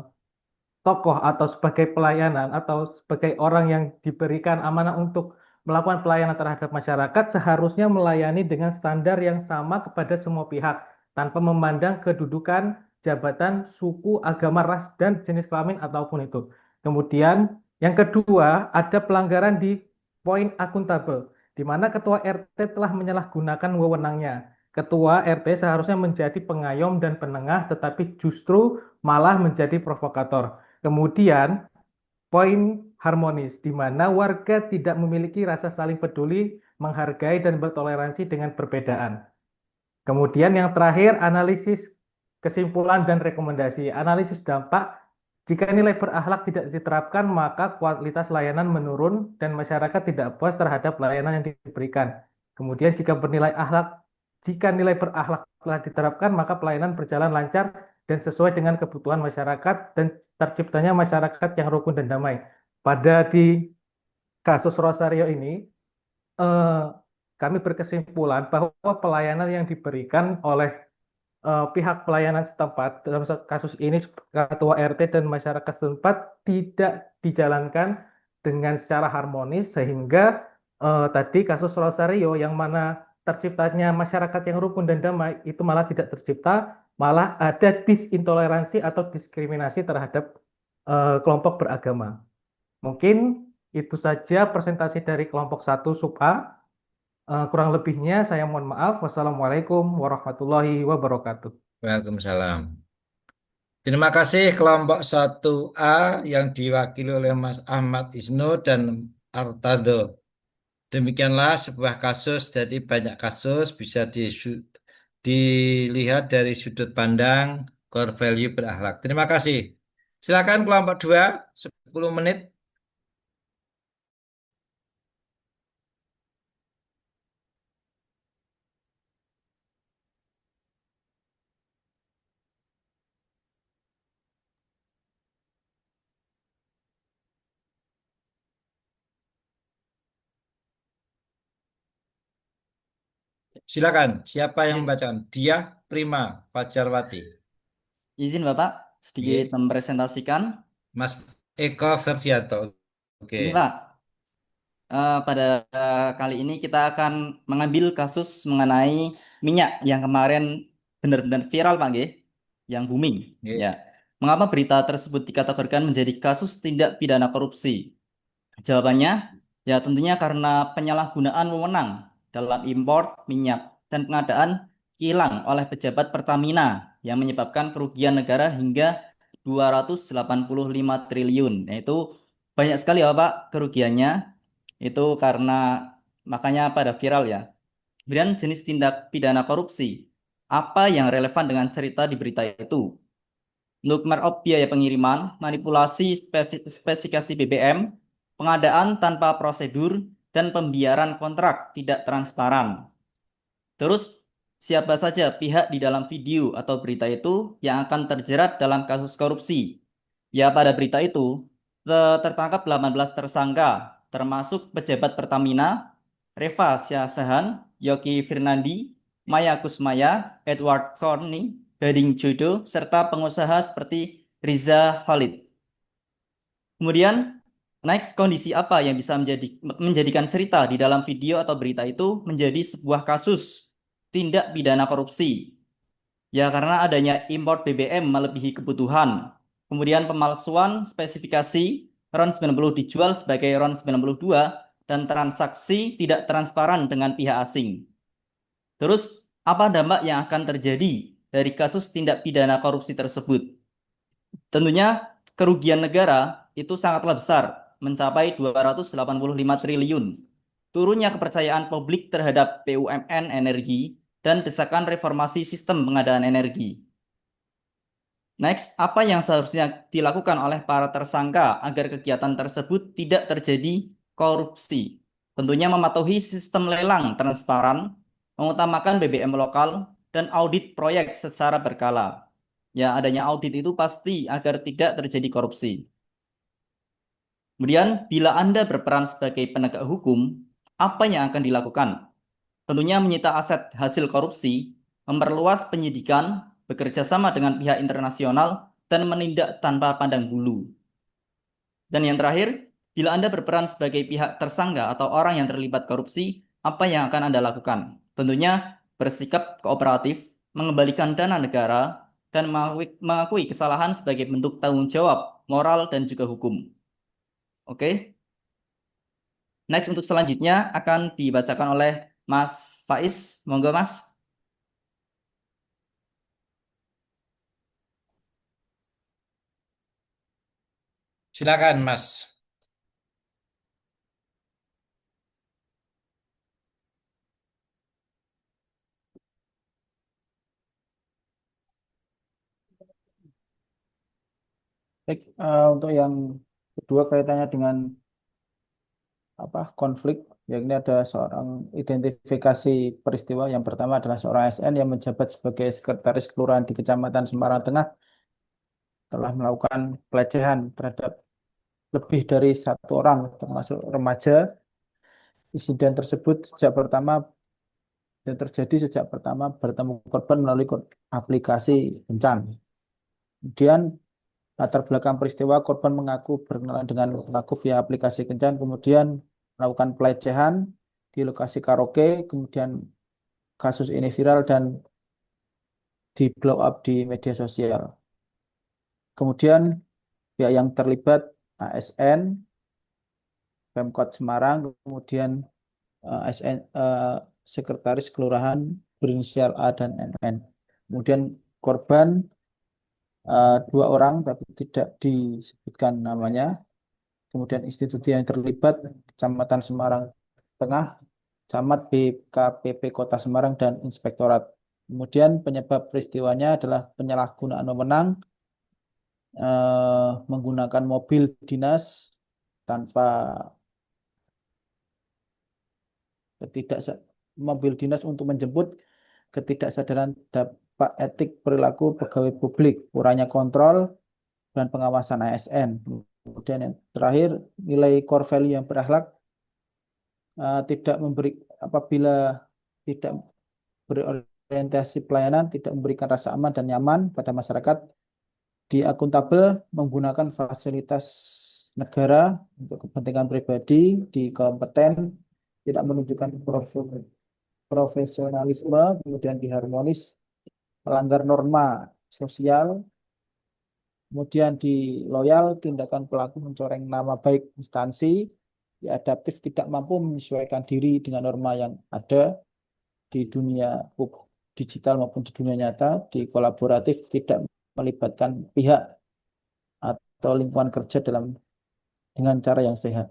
tokoh atau sebagai pelayanan atau sebagai orang yang diberikan amanah untuk melakukan pelayanan terhadap masyarakat seharusnya melayani dengan standar yang sama kepada semua pihak tanpa memandang kedudukan, jabatan, suku, agama, ras, dan jenis kelamin ataupun itu. Kemudian yang kedua ada pelanggaran di poin akuntabel, di mana ketua RT telah menyalahgunakan wewenangnya. Ketua RT seharusnya menjadi pengayom dan penengah, tetapi justru malah menjadi provokator. Kemudian poin harmonis, di mana warga tidak memiliki rasa saling peduli, menghargai, dan bertoleransi dengan perbedaan. Kemudian yang terakhir, analisis kesimpulan dan rekomendasi. Analisis dampak, jika nilai berakhlak tidak diterapkan, maka kualitas layanan menurun dan masyarakat tidak puas terhadap layanan yang diberikan. Kemudian jika nilai berakhlak telah diterapkan, maka pelayanan berjalan lancar dan sesuai dengan kebutuhan masyarakat dan terciptanya masyarakat yang rukun dan damai. Pada di kasus Rosario ini, eh, kami berkesimpulan bahwa pelayanan yang diberikan oleh pihak pelayanan setempat dalam kasus ini ketua RT dan masyarakat setempat tidak dijalankan dengan secara harmonis, sehingga tadi kasus Rosario yang mana terciptanya masyarakat yang rukun dan damai itu malah tidak tercipta, malah ada disintoleransi atau diskriminasi terhadap kelompok beragama. Mungkin itu saja presentasi dari kelompok 1 sub A. Kurang lebihnya saya mohon maaf. Wassalamualaikum warahmatullahi wabarakatuh. Waalaikumsalam. Terima kasih kelompok 1A yang diwakili oleh Mas Ahmad Isnu dan Artado. Demikianlah sebuah kasus, jadi banyak kasus bisa dilihat dari sudut pandang core value berakhlak. Terima kasih. Silakan kelompok 2, 10 menit. Silakan, siapa yang membacakan? Dia Prima Fajarwati. Izin Bapak, sedikit Iya. mempresentasikan. Mas Eko Ferdianto. Oke. Ini Pak, pada kali ini kita akan mengambil kasus mengenai minyak yang kemarin benar-benar viral Pak, nggih, yang booming. Iya. Ya. Mengapa berita tersebut dikategorikan menjadi kasus tindak pidana korupsi? Jawabannya, ya tentunya karena penyalahgunaan wewenang dalam impor minyak dan pengadaan kilang oleh pejabat Pertamina yang menyebabkan kerugian negara hingga 285 triliun. Yaitu banyak sekali ya Pak kerugiannya. Itu karena makanya pada viral ya. Kemudian jenis tindak pidana korupsi. Apa yang relevan dengan cerita di berita itu? Untuk markup biaya pengiriman, manipulasi spesifikasi BBM, pengadaan tanpa prosedur, dan pembiaran kontrak tidak transparan. Terus siapa saja pihak di dalam video atau berita itu yang akan terjerat dalam kasus korupsi. Ya, pada berita itu tertangkap 18 tersangka, termasuk pejabat Pertamina, Reva Siasahan, Yogi Firnandi, Maya Kusmaya, Edward Corney, Gading Jodo, serta pengusaha seperti Riza Khalid. Kemudian, next, kondisi apa yang bisa menjadikan cerita di dalam video atau berita itu menjadi sebuah kasus tindak pidana korupsi? Ya, karena adanya impor BBM melebihi kebutuhan. Kemudian pemalsuan spesifikasi RON 90 dijual sebagai RON 92 dan transaksi tidak transparan dengan pihak asing. Terus, apa dampak yang akan terjadi dari kasus tindak pidana korupsi tersebut? Tentunya kerugian negara itu sangatlah besar, mencapai 285 triliun. Turunnya kepercayaan publik terhadap BUMN energi dan desakan reformasi sistem pengadaan energi. Next, apa yang seharusnya dilakukan oleh para tersangka agar kegiatan tersebut tidak terjadi korupsi? Tentunya mematuhi sistem lelang transparan, mengutamakan BBM lokal, dan audit proyek secara berkala. Ya, adanya audit itu pasti agar tidak terjadi korupsi. Kemudian, bila Anda berperan sebagai penegak hukum, apa yang akan dilakukan? Tentunya menyita aset hasil korupsi, memperluas penyidikan, bekerja sama dengan pihak internasional, dan menindak tanpa pandang bulu. Dan yang terakhir, bila Anda berperan sebagai pihak tersangka atau orang yang terlibat korupsi, apa yang akan Anda lakukan? Tentunya bersikap kooperatif, mengembalikan dana negara, dan mengakui kesalahan sebagai bentuk tanggung jawab, moral, dan juga hukum. Oke. Next, untuk selanjutnya akan dibacakan oleh Mas Faiz. Monggo, Mas. Silakan, Mas. Baik, untuk yang kedua kaitannya dengan konflik, yakni ada seorang identifikasi peristiwa. Yang pertama adalah seorang ASN yang menjabat sebagai sekretaris kelurahan di Kecamatan Semarang Tengah telah melakukan pelecehan terhadap lebih dari satu orang, termasuk remaja. Insiden tersebut terjadi sejak pertama bertemu korban melalui aplikasi kencan. Kemudian latar belakang peristiwa, korban mengaku berkenalan dengan pelaku via aplikasi kencan, kemudian melakukan pelecehan di lokasi karaoke, kemudian kasus ini viral dan di blow up di media sosial. Kemudian pihak yang terlibat ASN, Pemkot Semarang, kemudian ASN, Sekretaris Kelurahan berinisial A dan NN. Kemudian korban dua orang tapi tidak disebutkan namanya. Kemudian institusi yang terlibat Kecamatan Semarang Tengah, Camat BKPP Kota Semarang dan Inspektorat. Kemudian penyebab peristiwanya adalah penyalahgunaan wewenang menggunakan mobil dinas tanpa mobil dinas untuk menjemput, ketidaksadaran dampak etik perilaku pegawai publik, kurangnya kontrol dan pengawasan ASN. Kemudian yang terakhir, nilai core value yang berakhlak tidak memberi apabila tidak berorientasi pelayanan, tidak memberikan rasa aman dan nyaman pada masyarakat, di akuntabel menggunakan fasilitas negara untuk kepentingan pribadi, di kompeten, tidak menunjukkan profesionalisme, kemudian diharmonis, melanggar norma sosial, kemudian di loyal, tindakan pelaku mencoreng nama baik instansi, di adaptif, tidak mampu menyesuaikan diri dengan norma yang ada di dunia digital maupun di dunia nyata, di kolaboratif, tidak melibatkan pihak atau lingkungan kerja dengan cara yang sehat.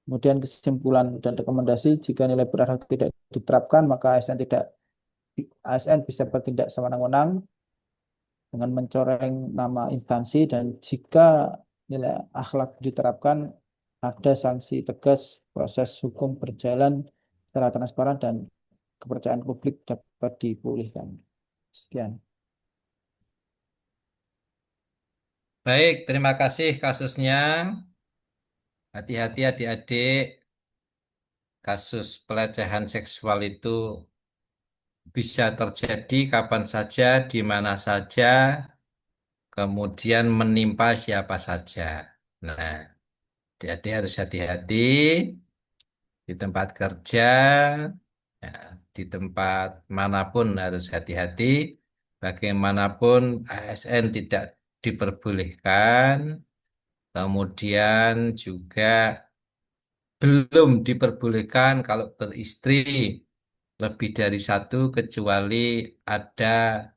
Kemudian kesimpulan dan rekomendasi, jika nilai berakhlak tidak diterapkan, maka ASN bisa bertindak sewenang-wenang dengan mencoreng nama instansi, dan jika nilai akhlak diterapkan, ada sanksi tegas, proses hukum berjalan secara transparan dan kepercayaan publik dapat dipulihkan. Sekian. Baik, terima kasih kasusnya. Hati-hati adik-adik, kasus pelecehan seksual itu bisa terjadi kapan saja, di mana saja, kemudian menimpa siapa saja. Nah, adik-adik harus hati-hati di tempat kerja, ya, di tempat manapun harus hati-hati. Bagaimanapun ASN tidak diperbolehkan, kemudian juga belum diperbolehkan kalau beristri lebih dari satu kecuali ada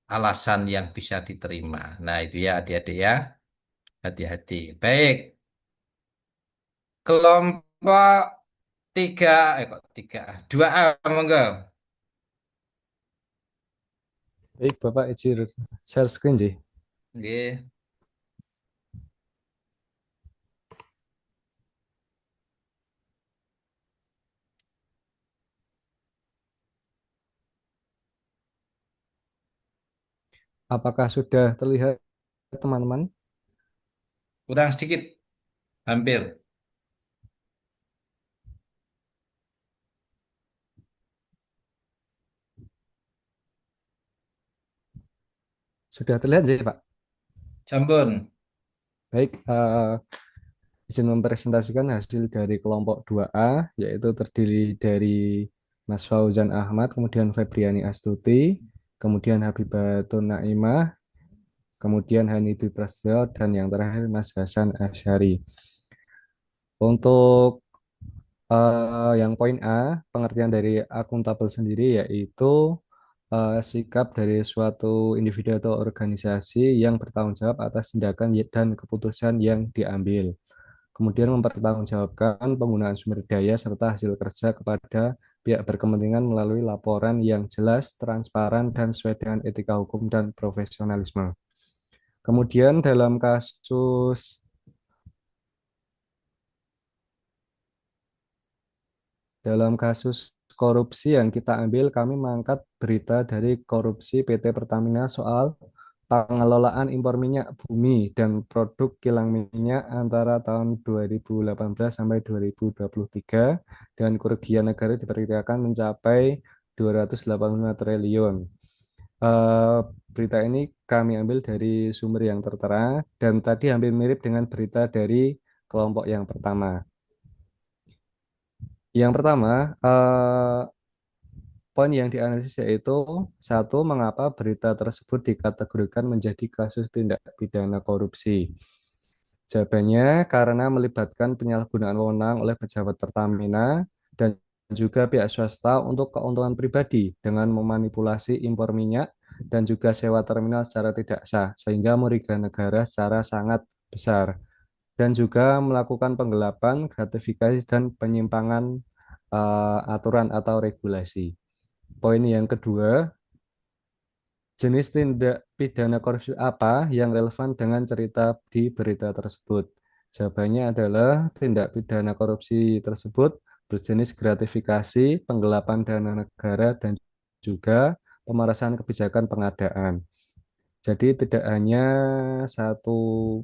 alasan yang bisa diterima. Nah, itu ya adik-adik ya, hati-hati. Baik, kelompok tiga, kok tiga, dua A, monggo. Baik, Bapak izin share screen, Ji. Nggih. Apakah sudah terlihat, teman-teman? Kurang sedikit, hampir. Sudah terlihat, Ji, Pak? Sampun. Baik, izin mempresentasikan hasil dari kelompok 2A, yaitu terdiri dari Mas Fauzan Ahmad, kemudian Febriani Astuti, kemudian Habibatun Naimah, kemudian Hani Dwi Prasetyo, dan yang terakhir Mas Hasan Asyari. Untuk yang poin A, pengertian dari akuntabel sendiri yaitu sikap dari suatu individu atau organisasi yang bertanggung jawab atas tindakan dan keputusan yang diambil. Kemudian mempertanggungjawabkan penggunaan sumber daya serta hasil kerja kepada pihak berkepentingan melalui laporan yang jelas, transparan, dan sesuai dengan etika hukum dan profesionalisme. Kemudian dalam kasus korupsi yang kita ambil, kami mengangkat berita dari korupsi PT Pertamina soal pengelolaan impor minyak bumi dan produk kilang minyak antara tahun 2018 sampai 2023 dan kerugian negara diperkirakan mencapai 285 triliun. Berita ini kami ambil dari sumber yang tertera dan tadi hampir mirip dengan berita dari kelompok yang pertama. Yang pertama, poin yang dianalisis yaitu satu, mengapa berita tersebut dikategorikan menjadi kasus tindak pidana korupsi. Jawabannya karena melibatkan penyalahgunaan wewenang oleh pejabat Pertamina dan juga pihak swasta untuk keuntungan pribadi dengan memanipulasi impor minyak dan juga sewa terminal secara tidak sah sehingga merugikan negara secara sangat besar dan juga melakukan penggelapan, gratifikasi dan penyimpangan aturan atau regulasi. Poin yang kedua, jenis tindak pidana korupsi apa yang relevan dengan cerita di berita tersebut? Jawabannya adalah tindak pidana korupsi tersebut berjenis gratifikasi, penggelapan dana negara, dan juga pemerasan kebijakan pengadaan. Jadi tidak hanya satu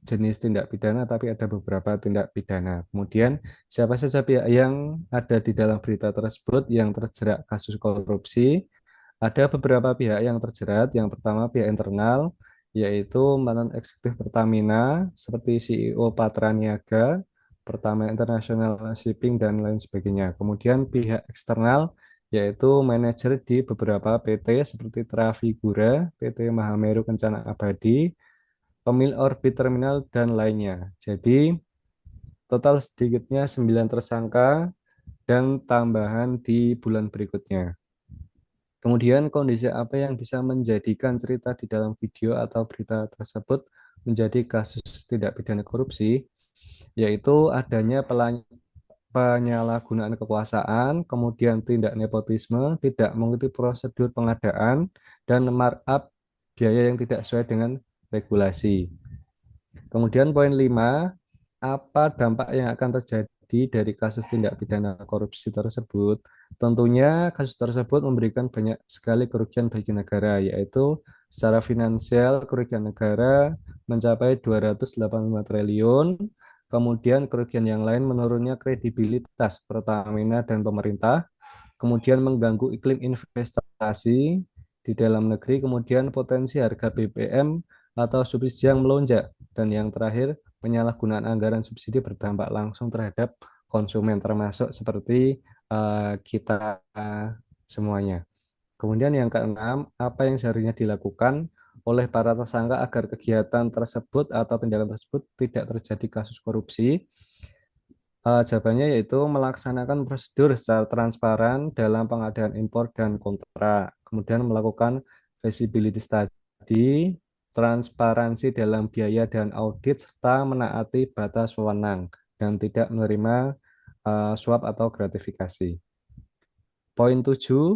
jenis tindak pidana, tapi ada beberapa tindak pidana. Kemudian siapa saja pihak yang ada di dalam berita tersebut yang terjerat kasus korupsi? Ada beberapa pihak yang terjerat. Yang pertama pihak internal, yaitu mantan eksekutif Pertamina seperti CEO Patraniaga, Pertamina International Shipping, dan lain sebagainya. Kemudian pihak eksternal, yaitu manajer di beberapa PT seperti Trafigura, PT Mahameru Kencana Abadi, pemilik Orbit Terminal, dan lainnya. Jadi total sedikitnya 9 tersangka dan tambahan di bulan berikutnya. Kemudian kondisi apa yang bisa menjadikan cerita di dalam video atau berita tersebut menjadi kasus tindak pidana korupsi, yaitu adanya penyalahgunaan kekuasaan, kemudian tindak nepotisme, tidak mengikuti prosedur pengadaan, dan markup biaya yang tidak sesuai dengan regulasi. Kemudian poin 5, apa dampak yang akan terjadi dari kasus tindak pidana korupsi tersebut? Tentunya kasus tersebut memberikan banyak sekali kerugian bagi negara, yaitu secara finansial kerugian negara mencapai 285 triliun, kemudian kerugian yang lain menurunnya kredibilitas Pertamina dan pemerintah, kemudian mengganggu iklim investasi di dalam negeri, kemudian potensi harga BBM atau subsidi yang melonjak, dan yang terakhir penyalahgunaan anggaran subsidi berdampak langsung terhadap konsumen termasuk seperti kita semuanya. Kemudian yang keenam, apa yang seharusnya dilakukan oleh para tersangka agar kegiatan tersebut atau tindakan tersebut tidak terjadi kasus korupsi? Jawabannya yaitu melaksanakan prosedur secara transparan dalam pengadaan impor dan kontrak, kemudian melakukan feasibility study, transparansi dalam biaya dan audit, serta menaati batas wewenang dan tidak menerima suap atau gratifikasi. Poin 7,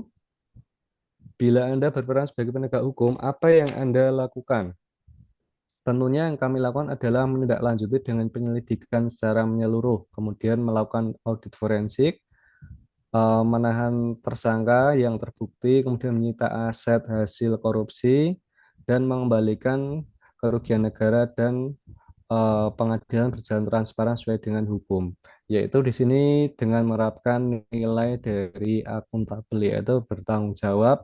bila Anda berperan sebagai penegak hukum, apa yang Anda lakukan? Tentunya yang kami lakukan adalah menindaklanjuti dengan penyelidikan secara menyeluruh, kemudian melakukan audit forensik, menahan tersangka yang terbukti, kemudian menyita aset hasil korupsi, dan mengembalikan kerugian negara dan pengadilan berjalan transparan sesuai dengan hukum. Yaitu di sini dengan menerapkan nilai dari akuntabel, yaitu bertanggung jawab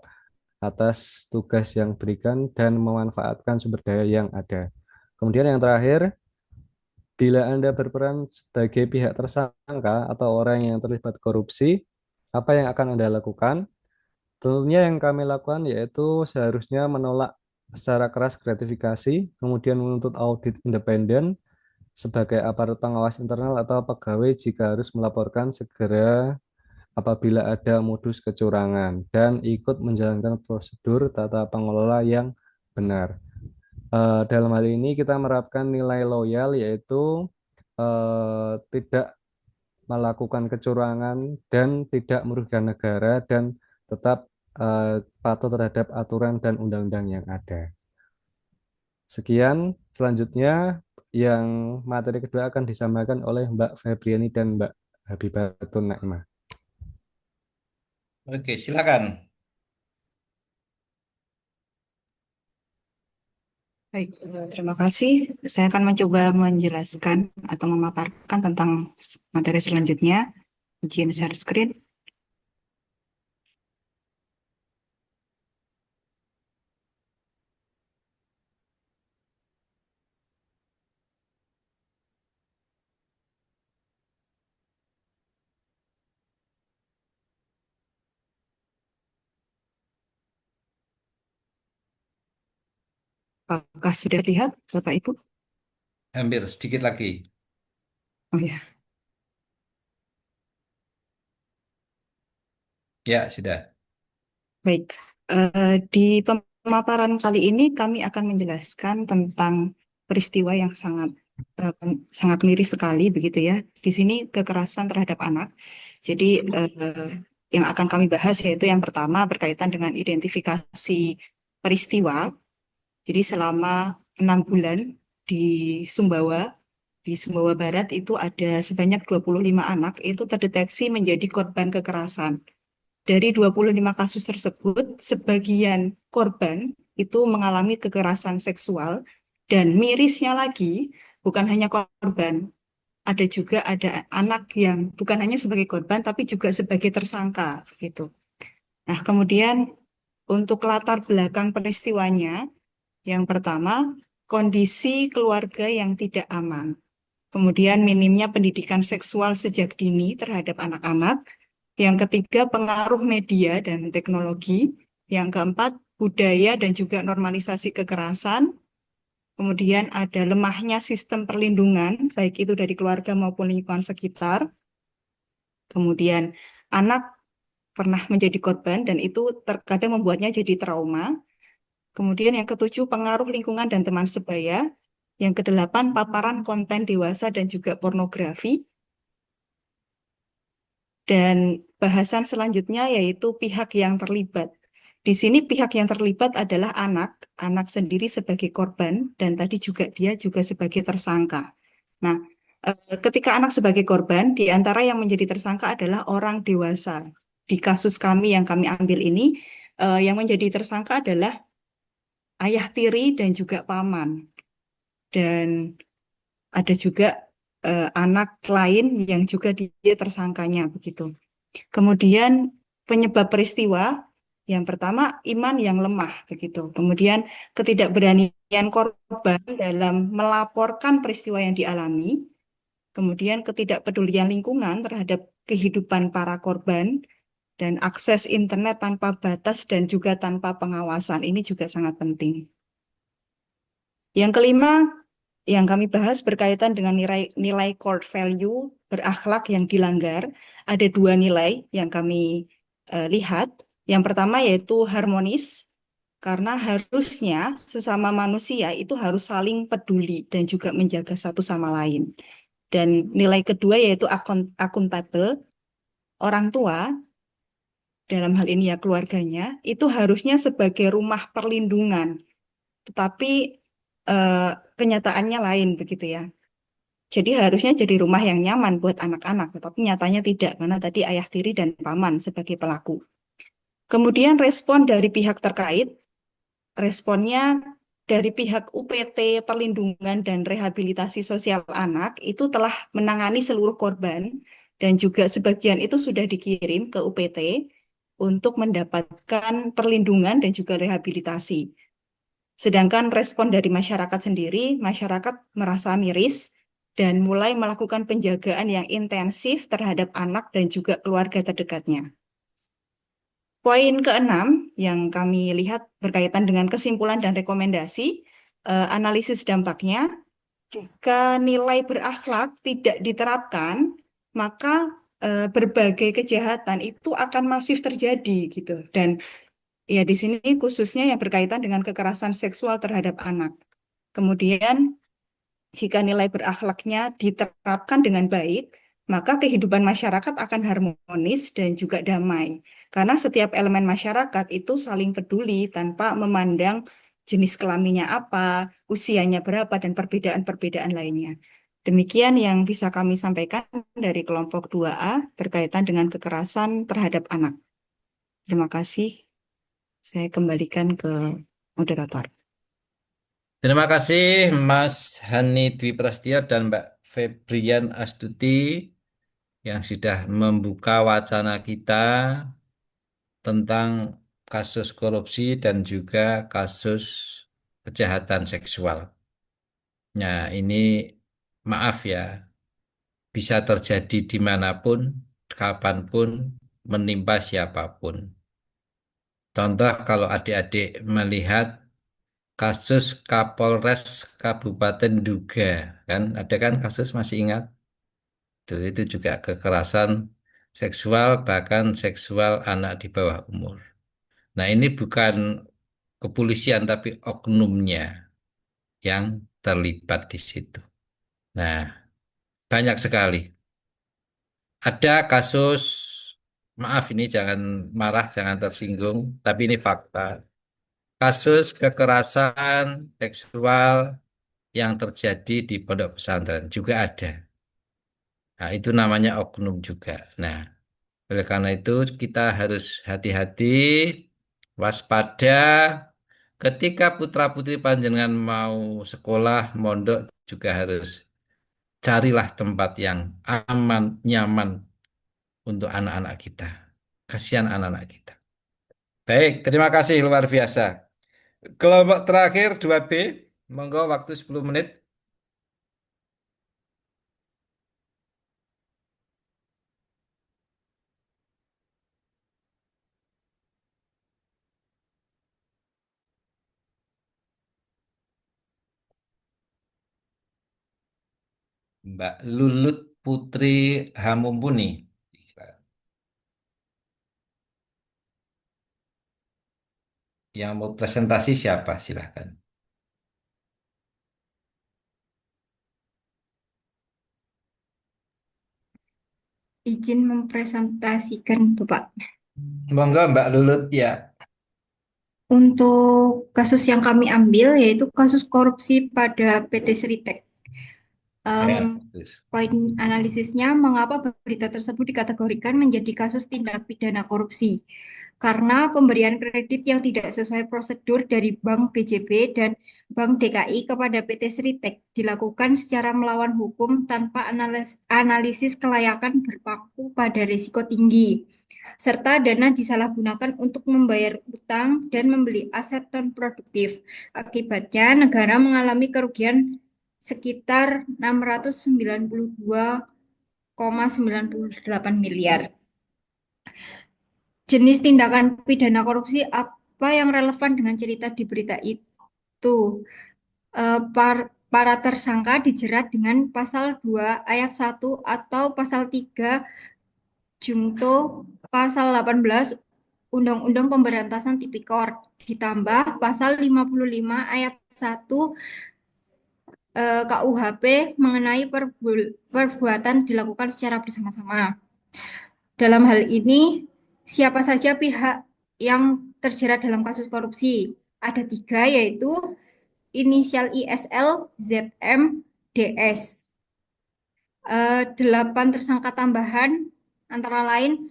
atas tugas yang diberikan dan memanfaatkan sumber daya yang ada. Kemudian yang terakhir, bila Anda berperan sebagai pihak tersangka atau orang yang terlibat korupsi, apa yang akan Anda lakukan? Tentunya yang kami lakukan yaitu seharusnya menolak secara keras gratifikasi, kemudian menuntut audit independen sebagai aparat pengawas internal atau pegawai jika harus melaporkan segera apabila ada modus kecurangan, dan ikut menjalankan prosedur tata pengelola yang benar. Dalam hal ini kita menerapkan nilai loyal, yaitu tidak melakukan kecurangan dan tidak merugikan negara, dan tetap patuh terhadap aturan dan undang-undang yang ada. Sekian, selanjutnya yang materi kedua akan disampaikan oleh Mbak Febriani dan Mbak Habibatun Naimah. Oke, silakan. Baik, terima kasih. Saya akan mencoba menjelaskan atau memaparkan tentang materi selanjutnya, ujian share screen. Apakah sudah lihat, Bapak Ibu? Hampir sedikit lagi. Oh ya, Ya, sudah. baik. Di pemaparan kali ini kami akan menjelaskan tentang peristiwa yang sangat miris sekali, begitu ya. Di sini kekerasan terhadap anak. Jadi yang akan kami bahas yaitu yang pertama berkaitan dengan identifikasi peristiwa. Jadi selama 6 bulan di Sumbawa, di Sumbawa Barat itu ada sebanyak 25 anak itu terdeteksi menjadi korban kekerasan. Dari 25 kasus tersebut, sebagian korban itu mengalami kekerasan seksual, dan mirisnya lagi, bukan hanya korban, ada juga anak yang bukan hanya sebagai korban, tapi juga sebagai tersangka, gitu. Nah, kemudian untuk latar belakang peristiwanya, yang pertama, kondisi keluarga yang tidak aman. Kemudian minimnya pendidikan seksual sejak dini terhadap anak-anak. Yang ketiga, pengaruh media dan teknologi. Yang keempat, budaya dan juga normalisasi kekerasan. Kemudian ada lemahnya sistem perlindungan, baik itu dari keluarga maupun lingkungan sekitar. Kemudian anak pernah menjadi korban dan itu terkadang membuatnya jadi trauma. Kemudian yang ketujuh, pengaruh lingkungan dan teman sebaya. Yang kedelapan, paparan konten dewasa dan juga pornografi. Dan bahasan selanjutnya yaitu pihak yang terlibat. Di sini pihak yang terlibat adalah anak sendiri sebagai korban, dan tadi juga dia juga sebagai tersangka. Nah, ketika anak sebagai korban, di antara yang menjadi tersangka adalah orang dewasa. di kasus kami yang kami ambil ini, yang menjadi tersangka adalah ayah tiri dan juga paman. Dan ada juga anak lain yang juga dia tersangkanya begitu. Kemudian penyebab peristiwa yang pertama iman yang lemah begitu. Kemudian ketidakberanian korban dalam melaporkan peristiwa yang dialami. Kemudian ketidakpedulian lingkungan terhadap kehidupan para korban dan akses internet tanpa batas dan juga tanpa pengawasan. Ini juga sangat penting. Yang kelima, yang kami bahas berkaitan dengan nilai core value berakhlak yang dilanggar. Ada dua nilai yang kami lihat. Yang pertama yaitu harmonis, karena harusnya sesama manusia itu harus saling peduli dan juga menjaga satu sama lain. Dan nilai kedua yaitu akuntabel, orang tua, dalam hal ini ya keluarganya, itu harusnya sebagai rumah perlindungan. Tetapi kenyataannya lain begitu ya. Jadi harusnya jadi rumah yang nyaman buat anak-anak, tetapi nyatanya tidak, karena tadi ayah tiri dan paman sebagai pelaku. Kemudian respon dari pihak terkait, responnya dari pihak UPT Perlindungan dan Rehabilitasi Sosial Anak itu telah menangani seluruh korban dan juga sebagian itu sudah dikirim ke UPT untuk mendapatkan perlindungan dan juga rehabilitasi. Sedangkan respon dari masyarakat sendiri, masyarakat merasa miris dan mulai melakukan penjagaan yang intensif terhadap anak dan juga keluarga terdekatnya. Poin keenam yang kami lihat berkaitan dengan kesimpulan dan rekomendasi, analisis dampaknya, jika nilai berakhlak tidak diterapkan, maka berbagai kejahatan itu akan masif terjadi gitu. Dan ya di sini khususnya yang berkaitan dengan kekerasan seksual terhadap anak. Kemudian jika nilai berakhlaknya diterapkan dengan baik, maka kehidupan masyarakat akan harmonis dan juga damai. Karena setiap elemen masyarakat itu saling peduli tanpa memandang jenis kelaminnya apa, usianya berapa, dan perbedaan-perbedaan lainnya. Demikian yang bisa kami sampaikan dari kelompok 2A berkaitan dengan kekerasan terhadap anak. Terima kasih. Saya kembalikan ke moderator. Terima kasih Mas Hani Dwi Prasetyo dan Mbak Febrian Astuti yang sudah membuka wacana kita tentang kasus korupsi dan juga kasus kejahatan seksual. Nah, ini maaf ya, bisa terjadi dimanapun, kapanpun, menimpa siapapun. Contoh kalau adik-adik melihat kasus Kapolres Kabupaten Duga, kan ada kan kasus masih ingat? Itu juga kekerasan seksual, bahkan seksual anak di bawah umur. Nah, ini bukan kepolisian tapi oknumnya yang terlibat di situ. Nah, banyak sekali. Ada kasus, maaf ini jangan marah, jangan tersinggung, tapi ini fakta. Kasus kekerasan seksual yang terjadi di pondok pesantren juga ada. Nah, itu namanya oknum juga. Nah, oleh karena itu kita harus hati-hati, waspada ketika putra-putri panjenengan mau sekolah, mondok juga harus carilah tempat yang aman, nyaman untuk anak-anak kita. Kasihan anak-anak kita. Baik, terima kasih luar biasa. Kelompok terakhir 2B, monggo waktu 10 menit. Mbak Lulut Putri Hamumpuni. Yang mau presentasi siapa? Silahkan. Izin mempresentasikan, Bapak. Monggo Mbak Lulut ya. Untuk kasus yang kami ambil yaitu kasus korupsi pada PT Seritek. Em, Ya, bagus. poin analisisnya, mengapa berita tersebut dikategorikan menjadi kasus tindak pidana korupsi? Karena pemberian kredit yang tidak sesuai prosedur dari Bank BJB dan Bank DKI kepada PT Sritek dilakukan secara melawan hukum tanpa analisis kelayakan berpangku pada risiko tinggi, serta dana disalahgunakan untuk membayar utang dan membeli aset non-produktif. Akibatnya, negara mengalami kerugian sekitar 692,98 miliar. Jenis tindakan pidana korupsi apa yang relevan dengan cerita di berita itu? Para tersangka dijerat dengan pasal 2 ayat 1 atau pasal 3 Jungto pasal 18 Undang-Undang Pemberantasan Tipikor ditambah pasal 55 ayat 1 KUHP mengenai perbuatan dilakukan secara bersama-sama. Dalam hal ini, siapa saja pihak yang terjerat dalam kasus korupsi? Ada 3, yaitu inisial ISL, ZM, DS. 8 tersangka tambahan, antara lain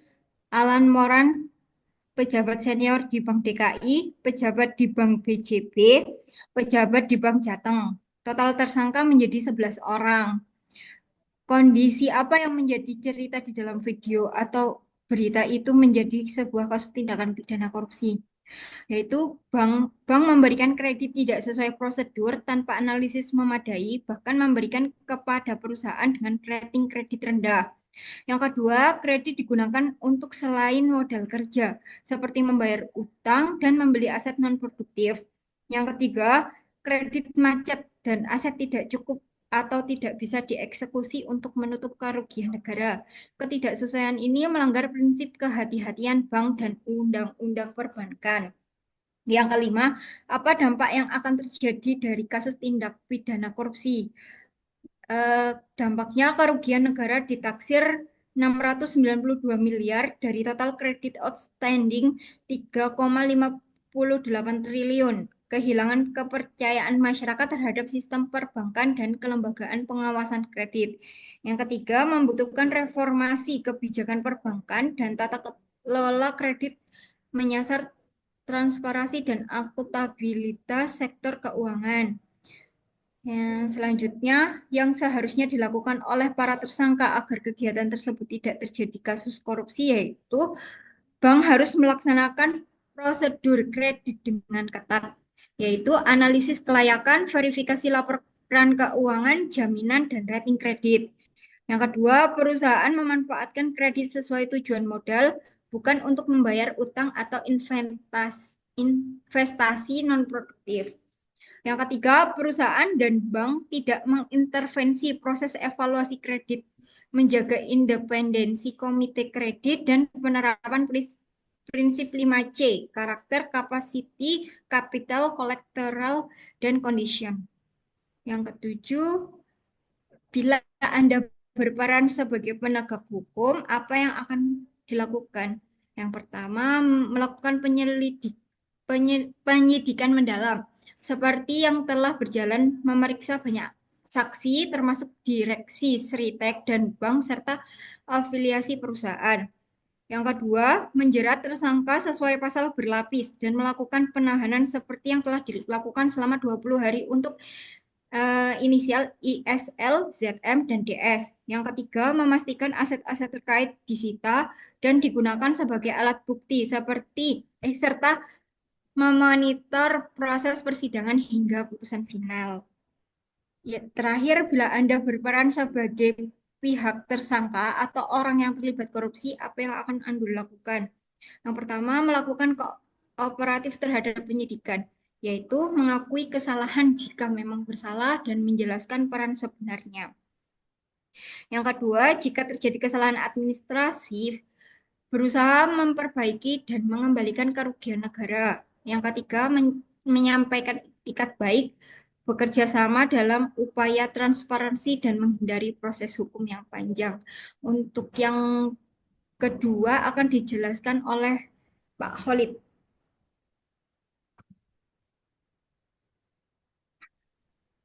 Alan Moran, pejabat senior di Bank DKI, pejabat di Bank BJB, pejabat di Bank Jateng. Total tersangka menjadi 11 orang. Kondisi apa yang menjadi cerita di dalam video atau berita itu menjadi sebuah kasus tindakan pidana korupsi, yaitu bank memberikan kredit tidak sesuai prosedur tanpa analisis memadai, bahkan memberikan kepada perusahaan dengan rating kredit rendah. Yang kedua, kredit digunakan untuk selain modal kerja, seperti membayar utang dan membeli aset non-produktif. Yang ketiga, kredit macet dan aset tidak cukup atau tidak bisa dieksekusi untuk menutup kerugian negara. Ketidaksesuaian ini melanggar prinsip kehati-hatian bank dan undang-undang perbankan. Yang kelima, apa dampak yang akan terjadi dari kasus tindak pidana korupsi? Dampaknya kerugian negara ditaksir 692 miliar dari total kredit outstanding 3,58 triliun. Kehilangan kepercayaan masyarakat terhadap sistem perbankan dan kelembagaan pengawasan kredit. Yang ketiga, membutuhkan reformasi kebijakan perbankan dan tata kelola kredit menyasar transparansi dan akuntabilitas sektor keuangan. Yang selanjutnya, yang seharusnya dilakukan oleh para tersangka agar kegiatan tersebut tidak terjadi kasus korupsi, yaitu bank harus melaksanakan prosedur kredit dengan ketat, yaitu analisis kelayakan, verifikasi laporan keuangan, jaminan, dan rating kredit. Yang kedua, perusahaan memanfaatkan kredit sesuai tujuan modal, bukan untuk membayar utang atau investasi non-produktif. Yang ketiga, perusahaan dan bank tidak mengintervensi proses evaluasi kredit, menjaga independensi komite kredit, dan penerapan prinsip 5C, karakter, capacity, capital, collateral, dan condition. Yang ketujuh, bila Anda berperan sebagai penegak hukum, apa yang akan dilakukan? Yang pertama, melakukan penyidikan mendalam, seperti yang telah berjalan memeriksa banyak saksi, termasuk direksi Sritek dan bank, serta afiliasi perusahaan. Yang kedua, menjerat tersangka sesuai pasal berlapis dan melakukan penahanan seperti yang telah dilakukan selama 20 hari untuk inisial ISL, ZM, dan DS. Yang ketiga, memastikan aset-aset terkait disita dan digunakan sebagai alat bukti serta memonitor proses persidangan hingga putusan final. Ya, terakhir, bila Anda berperan sebagai pihak tersangka atau orang yang terlibat korupsi, apa yang akan Anda lakukan? Yang pertama, melakukan kooperatif terhadap penyidikan, yaitu mengakui kesalahan jika memang bersalah dan menjelaskan peran sebenarnya. Yang kedua, jika terjadi kesalahan administrasi, berusaha memperbaiki dan mengembalikan kerugian negara. Yang ketiga, menyampaikan itikat baik, bekerja sama dalam upaya transparansi dan menghindari proses hukum yang panjang. Untuk yang kedua akan dijelaskan oleh Pak Khalid.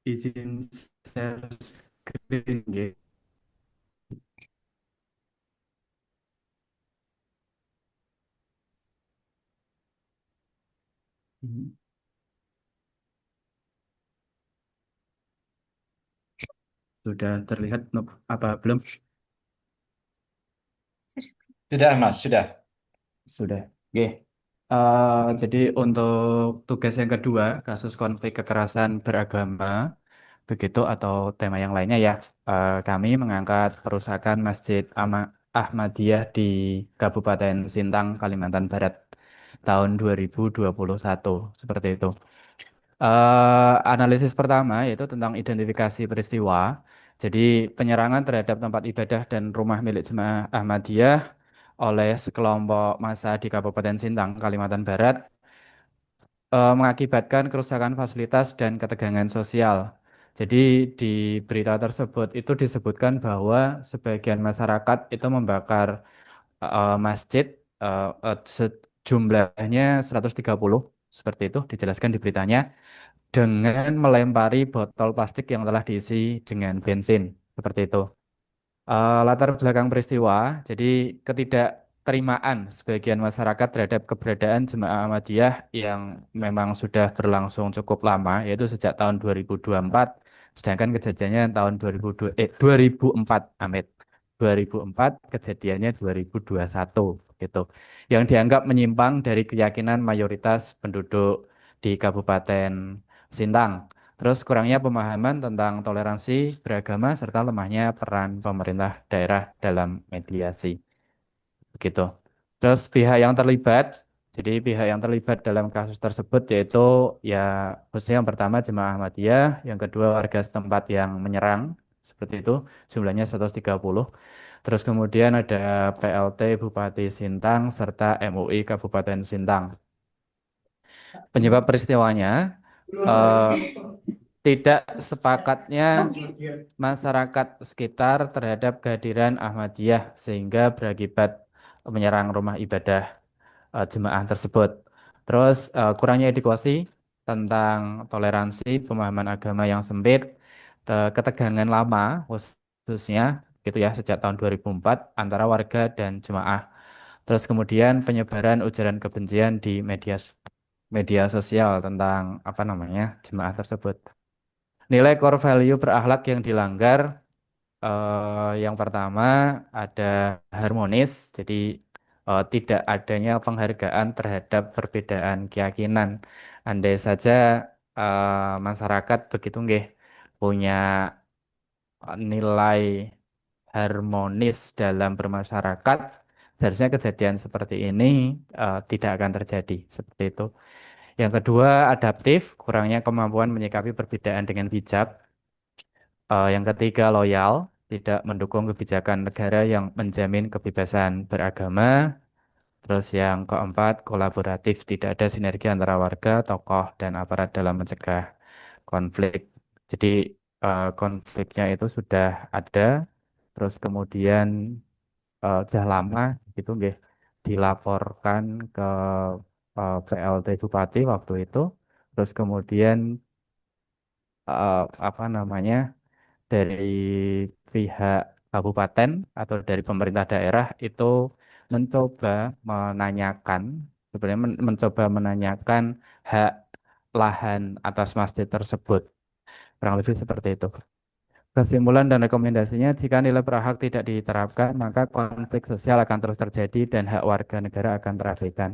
Izin share Green, nggih. Mhm. Sudah terlihat apa belum? Sudah, Mas, sudah. Sudah. Oke. Jadi untuk tugas yang kedua, kasus konflik kekerasan beragama, begitu atau tema yang lainnya ya, kami mengangkat perusakan Masjid Ahmadiyah di Kabupaten Sintang, Kalimantan Barat tahun 2021, seperti itu. Analisis pertama yaitu tentang identifikasi peristiwa. Jadi penyerangan terhadap tempat ibadah dan rumah milik jemaah Ahmadiyah oleh sekelompok massa di Kabupaten Sintang, Kalimantan Barat, mengakibatkan kerusakan fasilitas dan ketegangan sosial. Jadi di berita tersebut itu disebutkan bahwa sebagian masyarakat itu membakar masjid, sejumlahnya 130, seperti itu dijelaskan di beritanya, dengan melempari botol plastik yang telah diisi dengan bensin, seperti itu. Latar belakang peristiwa, jadi ketidakterimaan sebagian masyarakat terhadap keberadaan jemaah Ahmadiyah yang memang sudah berlangsung cukup lama, yaitu sejak tahun 2024, sedangkan kejadiannya tahun 2004, Amit. 2004, kejadiannya 2021, gitu. Yang dianggap menyimpang dari keyakinan mayoritas penduduk di Kabupaten Sintang. Terus kurangnya pemahaman tentang toleransi beragama serta lemahnya peran pemerintah daerah dalam mediasi. Begitu. Terus pihak yang terlibat, jadi pihak yang terlibat dalam kasus tersebut yaitu ya khususnya yang pertama jemaah Ahmadiyah, yang kedua warga setempat yang menyerang, seperti itu, jumlahnya 130. Terus kemudian ada PLT Bupati Sintang serta MUI Kabupaten Sintang. Penyebab peristiwanya eh, tidak sepakatnya masyarakat sekitar terhadap kehadiran Ahmadiyah sehingga berakibat menyerang rumah ibadah jemaah tersebut. Terus kurangnya edukasi tentang toleransi, pemahaman agama yang sempit, ketegangan lama khususnya gitu ya sejak tahun 2004 antara warga dan jemaah. Terus kemudian penyebaran ujaran kebencian di media sosial tentang apa namanya jemaah tersebut. Nilai core value berakhlak yang dilanggar, yang pertama ada harmonis, jadi tidak adanya penghargaan terhadap perbedaan keyakinan. Andai saja masyarakat begitu nggih punya nilai harmonis dalam bermasyarakat, seharusnya kejadian seperti ini tidak akan terjadi seperti itu. Yang kedua, adaptif, kurangnya kemampuan menyikapi perbedaan dengan bijak. Yang ketiga, loyal, tidak mendukung kebijakan negara yang menjamin kebebasan beragama. Terus yang keempat, kolaboratif, tidak ada sinergi antara warga, tokoh, dan aparat dalam mencegah konflik. Jadi konfliknya itu sudah ada, terus kemudian sudah lama gitu nggih dilaporkan ke PLT Bupati waktu itu, terus kemudian apa namanya dari pihak kabupaten atau dari pemerintah daerah itu mencoba menanyakan, sebenarnya mencoba menanyakan hak lahan atas masjid tersebut. Kurang lebih seperti itu. Kesimpulan dan rekomendasinya, jika nilai berhak tidak diterapkan, maka konflik sosial akan terus terjadi dan hak warga negara akan terabaikan.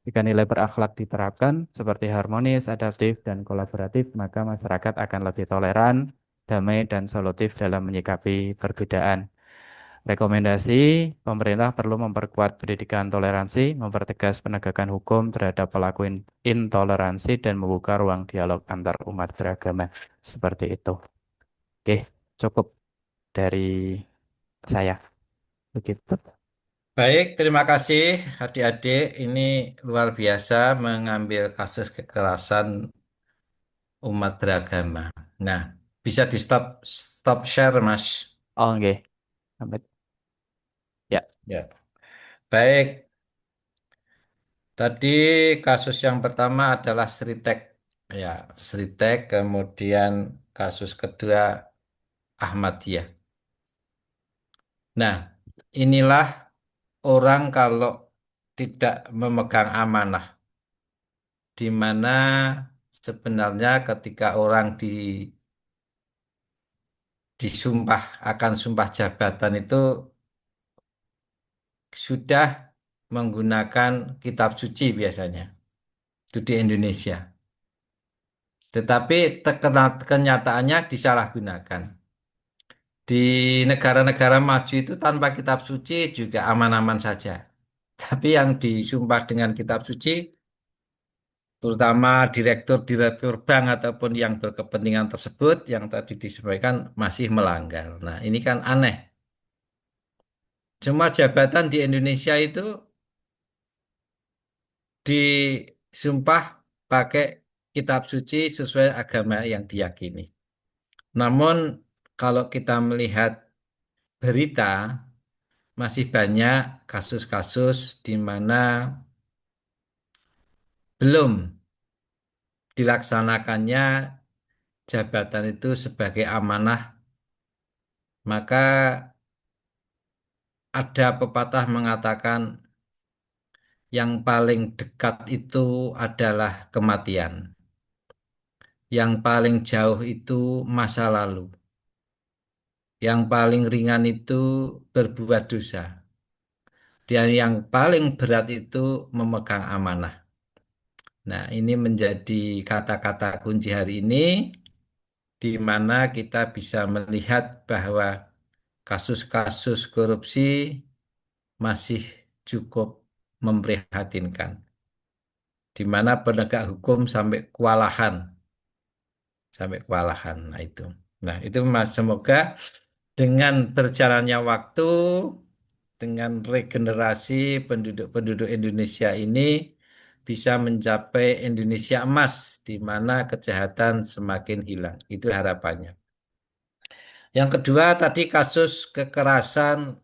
Jika nilai berakhlak diterapkan seperti harmonis, adaptif, dan kolaboratif, maka masyarakat akan lebih toleran, damai, dan solutif dalam menyikapi perbedaan. Rekomendasi, pemerintah perlu memperkuat pendidikan toleransi, mempertegas penegakan hukum terhadap pelaku intoleransi, dan membuka ruang dialog antar umat beragama. Seperti itu. Oke, cukup dari saya. Begitu. Baik, terima kasih adik-adik. Ini luar biasa mengambil kasus kekerasan umat beragama. Nah, bisa di stop stop share, Mas. Oh, oke. Sampai. Ya. Ya. Baik, tadi kasus yang pertama adalah Sritek. Ya, Sritek, kemudian kasus kedua Ahmadiyah. Nah, inilah orang kalau tidak memegang amanah, di mana sebenarnya ketika orang disumpah akan sumpah jabatan itu sudah menggunakan kitab suci biasanya. Itu di Indonesia. Tetapi kenyataannya disalahgunakan. Di negara-negara maju itu tanpa kitab suci juga aman-aman saja. Tapi yang disumpah dengan kitab suci, terutama direktur-direktur bank ataupun yang berkepentingan tersebut, yang tadi disampaikan masih melanggar. Nah, ini kan aneh. Semua jabatan di Indonesia itu disumpah pakai kitab suci sesuai agama yang diyakini. Namun, kalau kita melihat berita, masih banyak kasus-kasus di mana belum dilaksanakannya jabatan itu sebagai amanah, maka ada pepatah mengatakan yang paling dekat itu adalah kematian. Yang paling jauh itu masa lalu. Yang paling ringan itu berbuat dosa. Dan yang paling berat itu memegang amanah. Nah, ini menjadi kata-kata kunci hari ini, di mana kita bisa melihat bahwa kasus-kasus korupsi masih cukup memprihatinkan, di mana penegak hukum sampai kewalahan. Nah itu, Mas, semoga dengan berjalannya waktu, dengan regenerasi penduduk-penduduk Indonesia ini bisa mencapai Indonesia emas, di mana kejahatan semakin hilang. Itu harapannya. Yang kedua tadi kasus kekerasan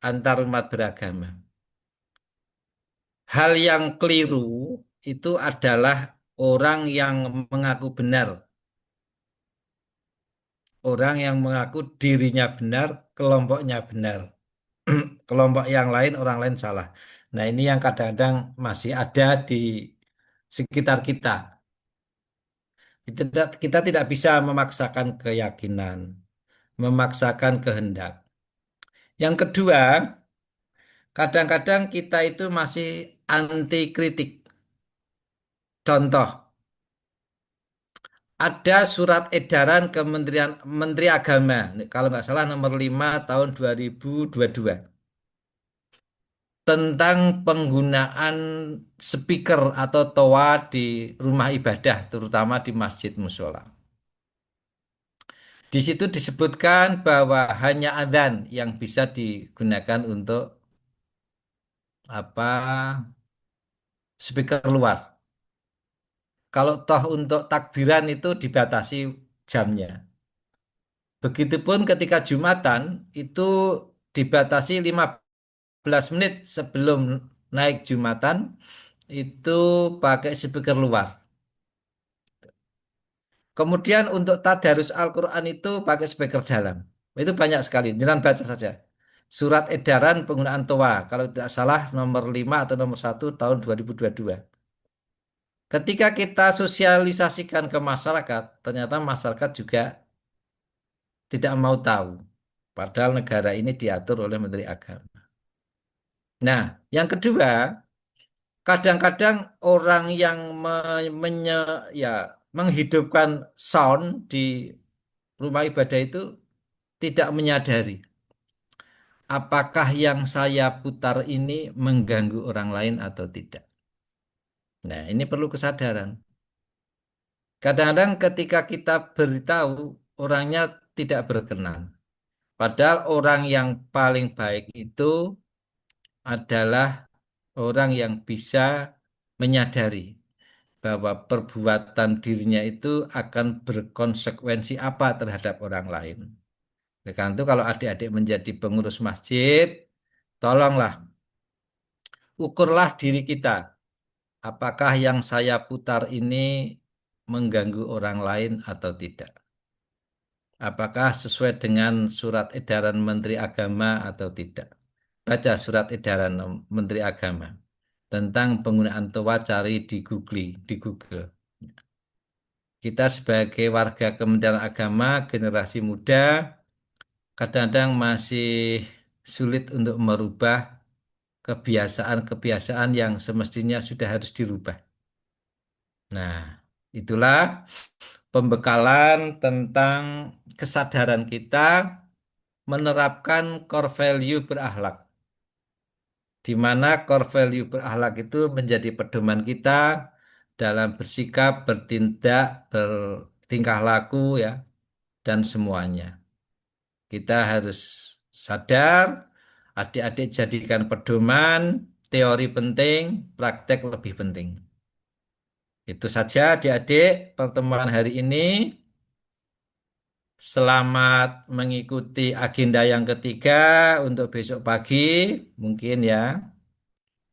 antar umat beragama. Hal yang keliru itu adalah orang yang mengaku benar. Orang yang mengaku dirinya benar, kelompoknya benar. Kelompok yang lain, orang lain salah. Nah, ini yang kadang-kadang masih ada di sekitar kita. Kita tidak bisa memaksakan keyakinan, memaksakan kehendak. Yang kedua, kadang-kadang kita itu masih anti kritik. Contoh, ada surat edaran Kementerian Menteri Agama, kalau nggak salah nomor 5 tahun 2022, tentang penggunaan speaker atau toa di rumah ibadah, terutama di masjid musola. Di situ disebutkan bahwa hanya adzan yang bisa digunakan untuk apa speaker luar. Kalau toh untuk takbiran itu dibatasi jamnya. Begitupun ketika Jumatan itu dibatasi 15 menit sebelum naik Jumatan itu pakai speaker luar. Kemudian untuk tadarus Al-Quran itu pakai speaker dalam. Itu banyak sekali. Jangan baca saja. Surat edaran penggunaan toa. Kalau tidak salah nomor 5 atau nomor 1 tahun 2022. Ketika kita sosialisasikan ke masyarakat, ternyata masyarakat juga tidak mau tahu. Padahal negara ini diatur oleh Menteri Agama. Nah, yang kedua, kadang-kadang orang yang ya, menghidupkan sound di rumah ibadah itu tidak menyadari apakah yang saya putar ini mengganggu orang lain atau tidak. Nah, ini perlu kesadaran. Kadang-kadang ketika kita beritahu, orangnya tidak berkenan. Padahal orang yang paling baik itu adalah orang yang bisa menyadari bahwa perbuatan dirinya itu akan berkonsekuensi apa terhadap orang lain. Oleh karena itu kalau adik-adik menjadi pengurus masjid, tolonglah ukurlah diri kita. Apakah yang saya putar ini mengganggu orang lain atau tidak? apakah sesuai dengan surat edaran Menteri Agama atau tidak. Baca surat edaran Menteri Agama tentang penggunaan toa, cari di Google. Kita sebagai warga Kementerian Agama, generasi muda, kadang-kadang masih sulit untuk merubah kebiasaan-kebiasaan yang semestinya sudah harus dirubah. Nah, itulah pembekalan tentang kesadaran kita menerapkan core value berakhlak, di mana core value berakhlak itu menjadi pedoman kita dalam bersikap, bertindak, bertingkah laku ya, dan semuanya. Kita harus sadar, adik-adik jadikan pedoman, teori penting, praktek lebih penting. Itu saja adik-adik pertemuan hari ini. Selamat mengikuti agenda yang ketiga untuk besok pagi, mungkin ya.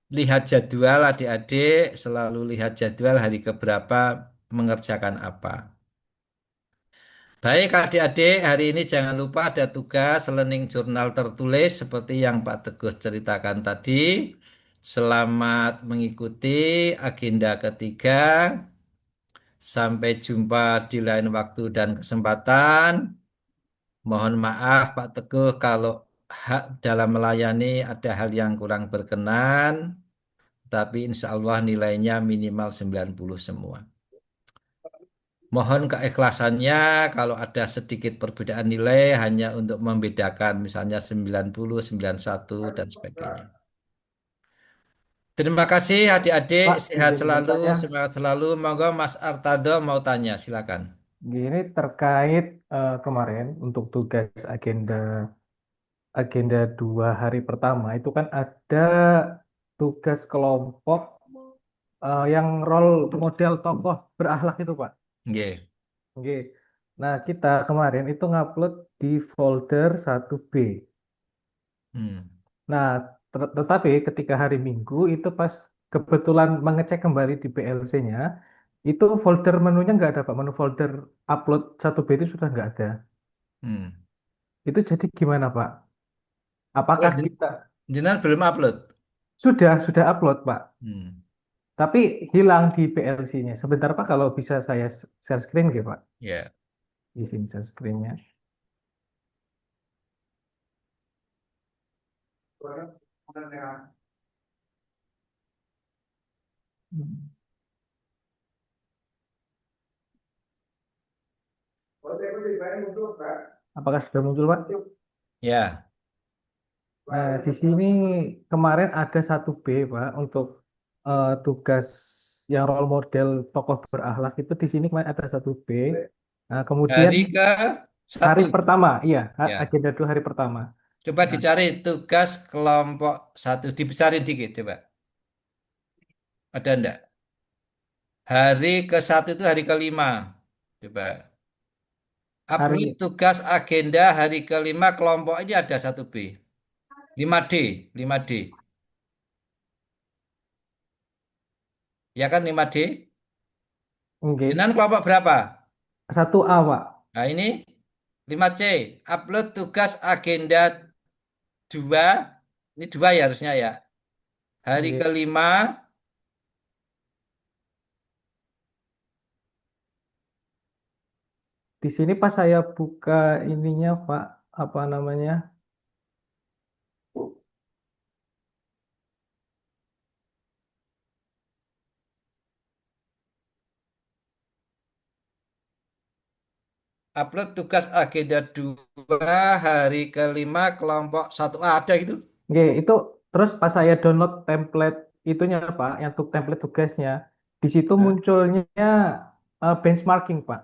Lihat jadwal adik-adik, selalu lihat jadwal hari keberapa mengerjakan apa. Baik adik-adik, hari ini jangan lupa ada tugas learning journal tertulis seperti yang Pak Teguh ceritakan tadi. Selamat mengikuti agenda ketiga. Sampai jumpa di lain waktu dan kesempatan. Mohon maaf Pak Teguh kalau hak dalam melayani ada hal yang kurang berkenan, tapi insya Allah nilainya minimal 90 semua. Mohon keikhlasannya kalau ada sedikit perbedaan nilai hanya untuk membedakan misalnya 90, 91 dan sebagainya. Terima kasih adik-adik, Pak, sehat izin selalu, bertanya. semangat selalu. Monggo Mas Artado mau tanya, silakan. Gini terkait kemarin untuk tugas agenda agenda 2 hari pertama itu kan ada tugas kelompok yang role model tokoh berakhlak itu Pak. Nggih. Oke. Nah kita kemarin itu ngupload di folder 1B. Hmm. Nah tetapi ketika hari Minggu itu pas kebetulan mengecek kembali di PLC-nya itu folder menunya nggak ada Pak. Menu folder upload 1B itu sudah nggak ada. Hmm. Itu jadi gimana Pak? Oh, Apakah kita jenengan belum upload? sudah upload Pak? Hmm. Tapi hilang di PLC-nya. Sebentar Pak, kalau bisa saya share screen gitu Pak. Ya. Di sini share screen-nya. Hmm. Apakah sudah muncul Pak? Ya. Nah, di sini kemarin ada 1B Pak untuk tugas yang role model tokoh berakhlak itu di sini kemarin ada 1B. Nah, kemudian Hari ke hari 1. pertama, iya, Ya. agenda 2 hari pertama. Coba Nah, dicari tugas kelompok 1. Dibesarin dikit coba. Ada enggak? Hari ke-1 itu hari ke-5. Coba. Upload hari tugas agenda hari ke-5 kelompok ini ada 1B. 5D. 5D. Ya kan 5D? Oke, Jenengan kelompok berapa? 1A Pak. Nah ini 5C. Upload tugas agenda 2. Ini 2 ya harusnya ya. Hari Oke. ke-5. Di sini pas saya buka ininya Pak, apa namanya? Upload tugas agenda 2 hari ke-5 kelompok 1A ada gitu. Oke, itu terus pas saya download template itunya Pak, yang untuk template tugasnya, di situ Nah. munculnya benchmarking Pak.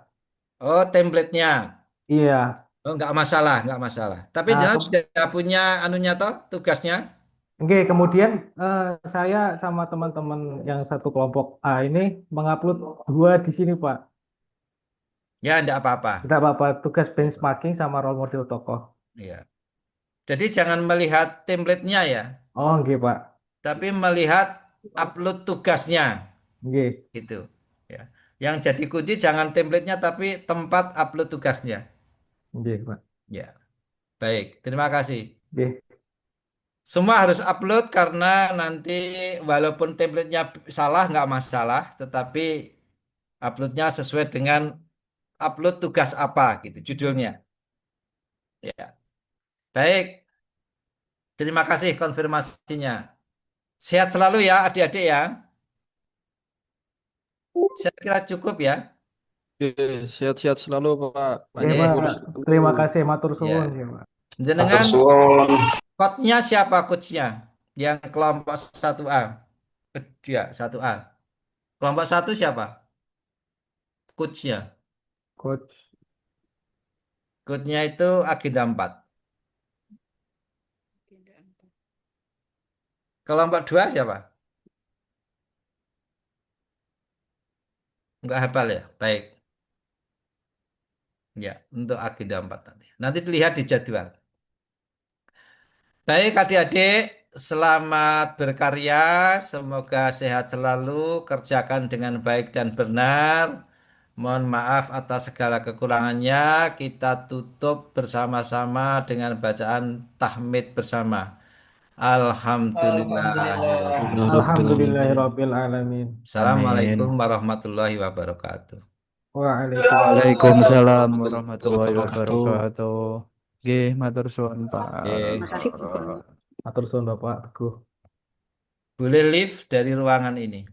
Oh, template-nya. Iya. Oh, nggak masalah, nggak masalah. Tapi Nah, jangan sudah punya anunya toh, tugasnya. oke, kemudian saya sama teman-teman yang satu kelompok A ini mengupload 2 di sini Pak. Ya, enggak apa-apa. Tidak apa-apa, tugas benchmarking sama role model tokoh. Iya. Jadi jangan melihat template-nya ya, Oh, oke Pak. tapi melihat upload tugasnya Oke. gitu. Ya. Yang jadi kunci jangan template-nya tapi tempat upload tugasnya. Nggih, Pak. Ya, baik. Terima kasih. Nggih. Semua harus upload karena nanti walaupun template-nya salah nggak masalah, tetapi uploadnya sesuai dengan upload tugas apa gitu judulnya. Ya, baik. Terima kasih konfirmasinya. Sehat selalu ya adik-adik ya. Saya kira cukup ya. Oke, sehat-sehat selalu Pak. Nggih, Oke. Pak. Guru selalu. Terima kasih matur suwun Ya. ya, Pak. Matur Jenengan suwun. coachnya siapa coachnya? Yang kelompok 1A. Ya, 1A. Kelompok 1 siapa? Coachnya. Coach. Coachnya itu agenda 4. Kelompok 2 siapa? Enggak hafal ya? Baik. Ya, untuk agenda 4 nanti. Nanti dilihat di jadwal. Baik adik-adik, selamat berkarya. Semoga sehat selalu, kerjakan dengan baik dan benar. Mohon maaf atas segala kekurangannya. Kita tutup bersama-sama dengan bacaan tahmid bersama. Alhamdulillahirobbilalamin. Alhamdulillahirabbil alamin. Assalamualaikum warahmatullahi wabarakatuh. Waalaikumsalam warahmatullahi Wabarakatuh. wabarakatuh. Nggih, matur suwun Pak. Oke. Terima kasih, Bapak. Matur suwun Bapak Teguh. Boleh live dari ruangan ini.